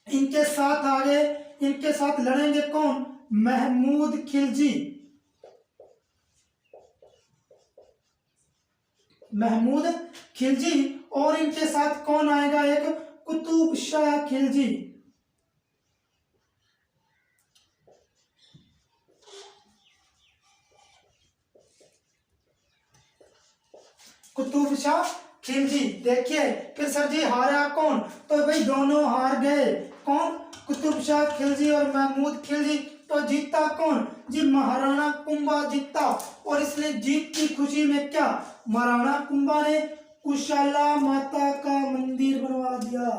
इनके साथ आगे इनके साथ लड़ेंगे कौन? महमूद खिलजी। महमूद खिलजी। और इनके साथ कौन आएगा? एक कुतुब शाह खिलजी। कुतुब शाह खिलजी। देखिए फिर सर जी हारा कौन? तो भाई दोनों हार गए। कौन? कुतुब शाह खिलजी और महमूद खिलजी। तो जीता कौन? जी महाराणा कुंभा जीता। और इसने जीत की खुशी में क्या? महाराणा कुंभा ने कुशाला माता का मंदिर बनवा दिया।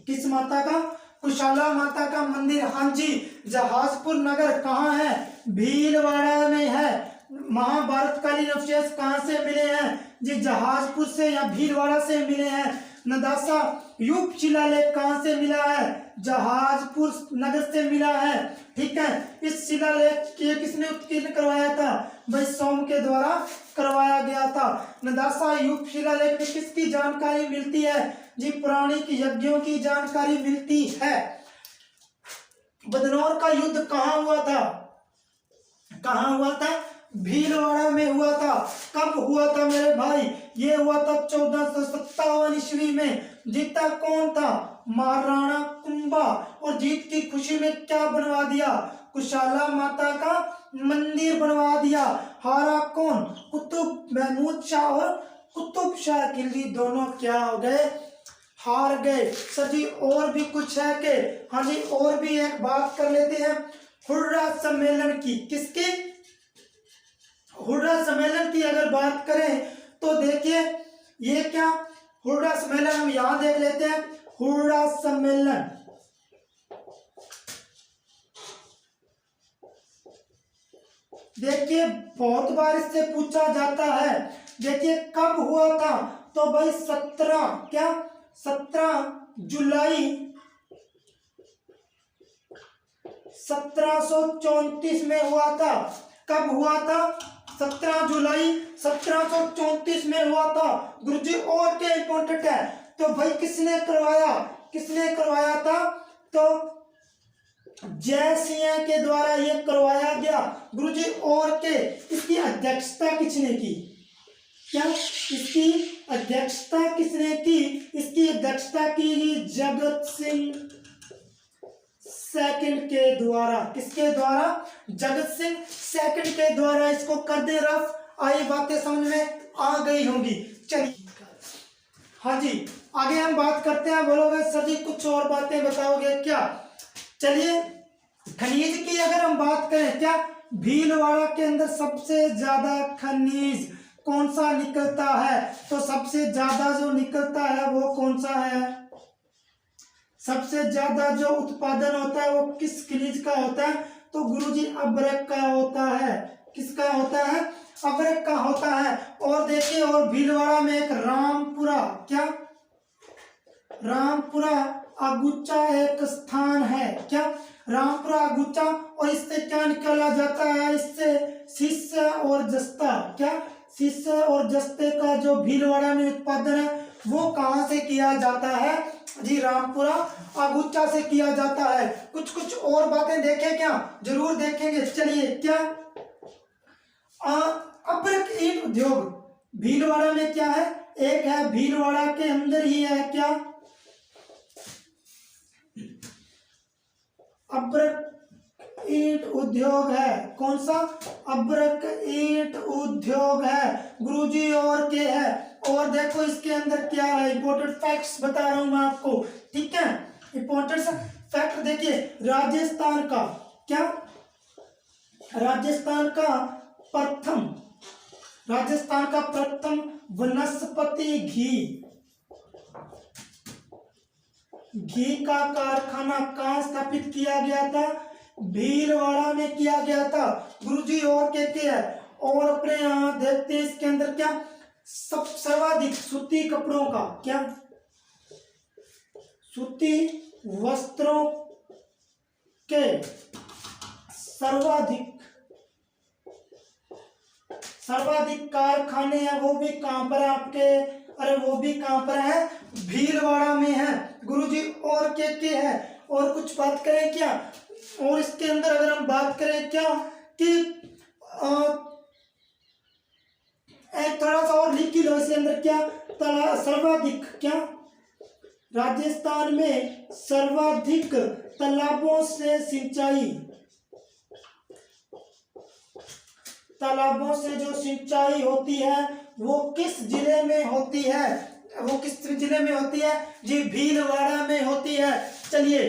किस माता का? कुशाला माता का मंदिर। हाँ जी, जहाजपुर नगर कहाँ है? भीलवाड़ा में है। महाभारतकालीन अवशेष कहाँ से मिले हैं? जी जहाजपुर से या भीलवाड़ा से मिले हैं। नंदासा यूप शिलालेख कहाँ से मिला है? जहाजपुर नगर से मिला है, ठीक है। इस शिलालेख के किसने उत्कीर्ण करवाया था? भाई सोम के द्वारा करवाया गया था। नंदासा यूप शिलालेख में किसकी जानकारी मिलती है? जी पौराणिक यज्ञों की जानकारी मिलती है। बदनौर का युद्ध कहाँ हुआ था? कहाँ हुआ था? भीलवाड़ा में हुआ था। कब हुआ था मेरे भाई? ये हुआ था 1457 ईस्वी में। जीता कौन था? महाराणा कुंभा। और जीत की खुशी में क्या बनवा दिया? कुशाला माता का मंदिर बनवा दिया। हारा कौन? कुतुब महमूद शाह और कुतुब शाह खिलजी दोनों क्या हो गए? हार गए। सर जी और भी कुछ है के? हाँ जी और भी एक बात कर लेते हैं हुर्रा सम्मेलन की। किसके? हुर्रा सम्मेलन की अगर बात करें तो देखिए ये क्या हुर्रा सम्मेलन, हम यहां देख लेते हैं। हुर्रा सम्मेलन देखिए बहुत बार इससे पूछा जाता है। देखिए कब हुआ था? तो भाई 17 जुलाई 1734 में हुआ था। कब हुआ था? 17 जुलाई 1734 में हुआ था। गुरुजी और क्या इंपॉर्टेंट है? तो भाई किसने करवाया? किसने करवाया था? तो जय सिंह के द्वारा ये करवाया गया। गुरुजी और के इसकी अध्यक्षता किसने की? क्या इसकी अध्यक्षता किसने की? इसकी अध्यक्षता की जगत सिंह सेकंड के द्वारा। किसके द्वारा? जगत सिंह सेकंड के द्वारा। इसको कर दे रफ। आई बातें समझ में आ गई होंगी। चलिए हाँ जी, आगे हम बात करते हैं। बोलोगे सर जी कुछ और बातें बताओगे क्या? चलिए खनिज की अगर हम बात करें, क्या भीलवाड़ा के अंदर सबसे ज्यादा खनिज कौन सा निकलता है? तो सबसे ज्यादा जो निकलता है वो कौन सा है? सबसे ज्यादा जो उत्पादन होता है वो किस खनिज का होता है? तो गुरुजी अभ्रक का होता है। किसका होता है? अभ्रक का होता है। और देखिए, और भीलवाड़ा में एक रामपुरा, क्या रामपुरा अगुच्चा एक स्थान है। क्या रामपुरा अगुच्चा, और इससे क्या निकाला जाता है? इससे शिष्य और जस्ता, क्या शिष्य और जस्ते का जो भीलवाड़ा में उत्पादन है वो कहाँ से किया जाता है? जी रामपुरा अगुच्चा से किया जाता है। कुछ कुछ और बातें देखें क्या? जरूर देखेंगे। चलिए, क्या अभ्रक ईंट उद्योग भीलवाड़ा में क्या है? एक है भीलवाड़ा के अंदर ही है, क्या अभ्रक ईंट उद्योग है। कौन सा? अभ्रक ईंट उद्योग है गुरुजी। और क्या है? और देखो इसके अंदर क्या है, इंपॉर्टेंट फैक्ट्स बता रहा हूं मैं आपको, ठीक है। इंपॉर्टेंट फैक्ट देखिए, राजस्थान का, क्या राजस्थान का प्रथम वनस्पति घी का कारखाना कहाँ स्थापित किया गया था? भीलवाड़ा में किया गया था गुरुजी। और कहते हैं, और अपने यहाँ देखते हैं इसके अंदर क्या सर्वाधिक सूती कपड़ों का, क्या सूती वस्त्रों के सर्वाधिक कारखाने हैं। वो भी कहाँ पर है आपके? अरे वो भी कहाँ पर है? भीलवाड़ा में है गुरुजी। और क्या है? और कुछ बात करें क्या? और इसके अंदर अगर हम बात करें क्या कि एक थोड़ा सा और लिख लो इसके अंदर, क्या सर्वाधिक, क्या राजस्थान में सर्वाधिक तालाबों से जो सिंचाई होती है वो किस जिले में होती है? वो किस जिले में होती है? जी भीलवाड़ा में होती है। चलिए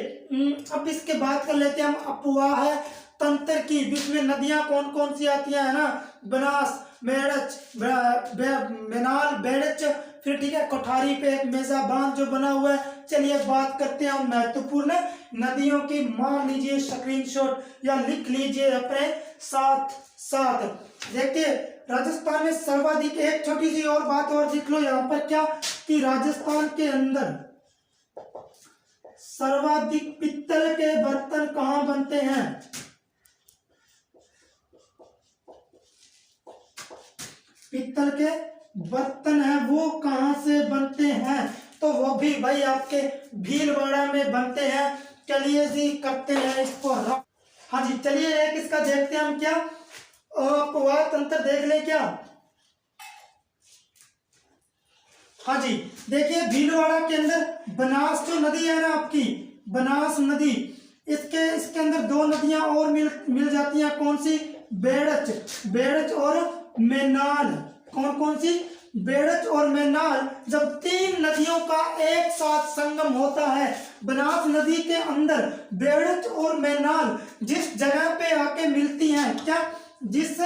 अब इसके बात कर लेते हैं हम अफवाह तंत्र की। जिसमें नदियां कौन कौन सी आती है ना? बनास, मेड़च, मेनाल, बेड़च, फिर ठीक है कोठारी पे एक मेजा बांध जो बना हुआ है। चलिए बात करते हैं हम महत्वपूर्ण नदियों की। मान लीजिए स्क्रीनशॉट या लिख लीजिए अपने साथ। देखिए राजस्थान में सर्वाधिक, एक छोटी सी और बात और लिख लो यहाँ पर, क्या कि राजस्थान के अंदर सर्वाधिक पित्तल के बर्तन कहाँ बनते हैं? पित्तल के बर्तन है वो कहाँ से बनते हैं? तो वो भी भाई आपके भीलवाड़ा में बनते हैं। चलिए जी करते हैं इसको। हाँ जी, चलिए एक इसका देखते हैं हम, क्या अपवाह तंत्र देख ले क्या? हाँ जी, देखिए भीलवाड़ा के अंदर बनास जो नदी है ना आपकी, बनास नदी, इसके अंदर दो नदियां और मिल जाती हैं। कौन सी? बेड़च और मेनाल। कौन सी? बेड़च और मेनाल। जब तीन नदियों का एक साथ संगम होता है बनास नदी के अंदर, बेड़च और मेनाल जिस जगह पे आके मिलती हैं, क्या जिस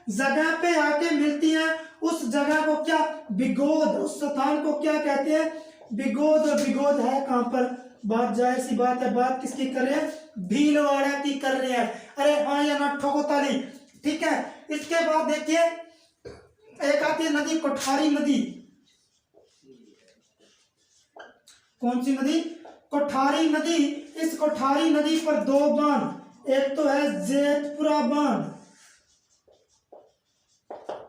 जगह पे आके मिलती हैं उस जगह को क्या बिगोद, उस स्थान को क्या कहते हैं? बिगोद है कहां पर? बात जाहिर सी बात है, बात किसकी कर रहे हैं? भीलवाड़ा की कर रहे हैं। अरे हाँ या ना ठोको ताली, ठीक है। इसके बाद देखिए एक आती है नदी कोठारी नदी। कौन सी नदी? कोठारी नदी। इस कोठारी नदी पर दो बांध, एक तो है जेतपुरा बांध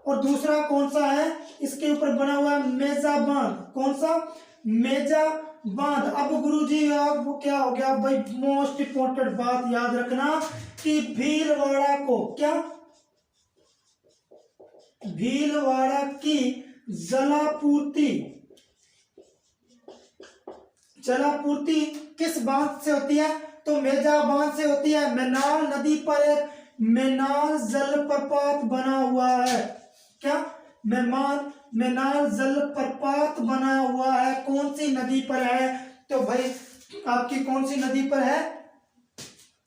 और दूसरा कौन सा है? इसके ऊपर बना हुआ है मेजा बांध। कौन सा? मेजा बांध। अब गुरुजी आपको क्या हो गया भाई? मोस्ट इंपोर्टेंट बात याद रखना कि भीलवाड़ा को, क्या भीलवाड़ा की जलापूर्ति किस बांध से होती है? तो मेजा बांध से होती है। मेनाल नदी पर एक मेनाल जलप्रपात बना हुआ है। क्या मेनाल जलप्रपात बना हुआ है, कौन सी नदी पर है? तो भाई आपकी कौन सी नदी पर है?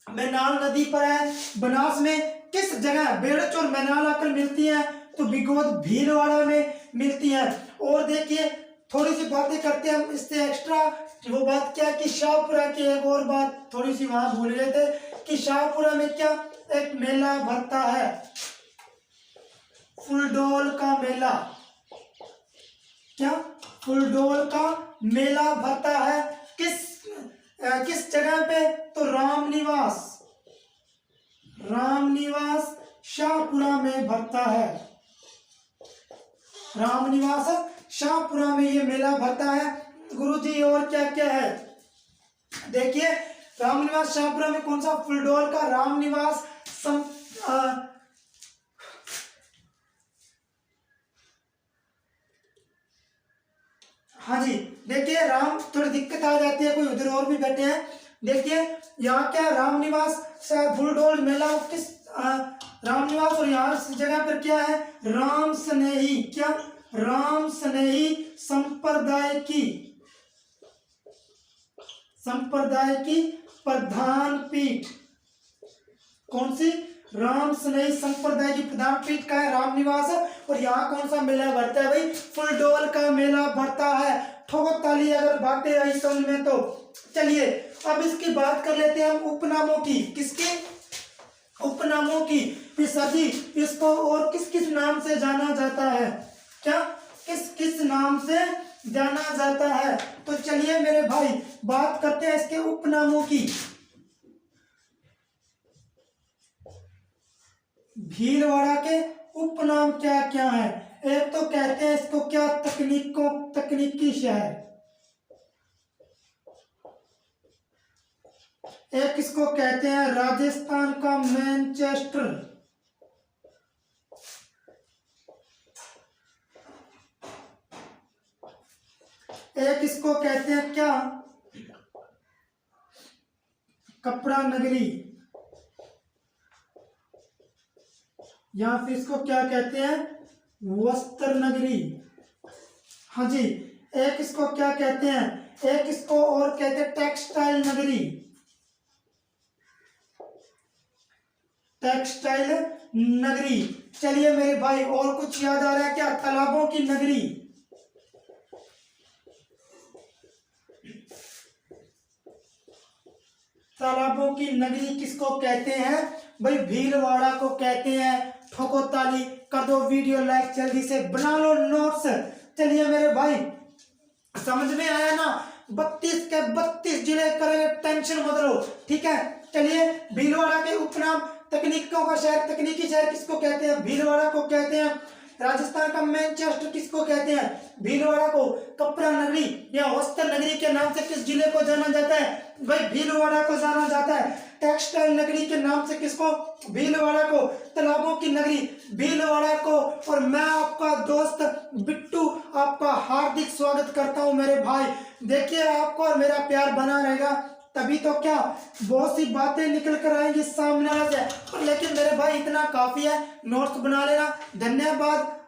मेनाल नदी पर है। बनास में किस जगह बेड़च और मेनाल आकर मिलती है? तो बिगोद भीलवाड़ा में मिलती है। और देखिए थोड़ी सी बातें करते हैं हम इससे एक्स्ट्रा। वो बात क्या कि शाहपुरा की एक और बात थोड़ी सी वहां भूल गए थे कि शाहपुरा में क्या एक मेला भरता है, फुलडोल का मेला। क्या? फुलडोल का मेला भरता है किस जगह पे? तो रामनिवास शाहपुरा में भरता है। रामनिवास शाहपुरा में ये मेला भरता है गुरुजी। और क्या क्या है देखिए, रामनिवास शाहपुरा में कौन सा? फुलडोल का रामनिवास हाँ जी देखिए, राम थोड़ी दिक्कत आ जाती है, कोई उधर और भी बैठे हैं। देखिए यहाँ क्या रामनिवास फुलडोल मेला किस रामनिवास, और यहाँ इस जगह पर क्या है? राम स्नेही। क्या? राम स्नेही संप्रदाय की प्रधान पीठ। कौन सी? राम स्नेही संप्रदाय की प्रधान पीठ का है रामनिवास। और यहाँ कौन सा मेला भरता है भाई? फुलडोल का मेला भरता है। ठोको ताली अगर बातें आई समझ में तो। चलिए अब इसकी बात कर लेते हैं हम उपनामों की। किसके? उपनामों की। सभी इसको और किस किस नाम से जाना जाता है? क्या? किस किस नाम से जाना जाता है? तो चलिए मेरे भाई बात करते हैं इसके उपनामों की। भीलवाड़ा के उपनाम क्या क्या है? एक तो कहते हैं इसको क्या? तकनीकी शहर। एक इसको कहते हैं राजस्थान का मैनचेस्टर। एक इसको कहते हैं क्या? कपड़ा नगरी, या फिर इसको क्या कहते हैं? वस्त्र नगरी। हाँ जी। एक इसको क्या कहते हैं? एक इसको और कहते हैं टेक्सटाइल नगरी। टेक्सटाइल नगरी। चलिए मेरे भाई और कुछ याद आ रहा है क्या? तालाबों की नगरी। तालाबों की नगरी किसको कहते हैं भाई? भीलवाड़ा को कहते हैं। ठोको ताली, कर दो वीडियो लाइक, जल्दी से बना लो नोट्स। चलिए मेरे भाई समझ में आया ना? 32 के 32 जिले करेंगे, टेंशन मत लो, ठीक है। चलिए भीलवाड़ा के उपनाम, तकनीकों का शहर, तकनीकी शहर किसको कहते हैं? भीलवाड़ा को कहते हैं। राजस्थान का मैनचेस्टर किसको कहते हैं? भीलवाड़ा को। कपड़ा नगरी या वस्त्र नगरी के नाम से किस जिले को जाना जाता है भाई? भीलवाड़ा को जाना जाता है। टेक्सटाइल नगरी के नाम से किसको? भीलवाड़ा को। तालाबों की नगरी भीलवाड़ा को। और मैं आपका दोस्त बिट्टू आपका हार्दिक स्वागत करता हूं मेरे भाई। देखिए आपको और मेरा प्यार बना रहेगा, तभी तो क्या बहुत सी बातें निकल कर आएंगी सामने से। लेकिन मेरे भाई इतना काफी है, नोट्स बना लेना। धन्यवाद।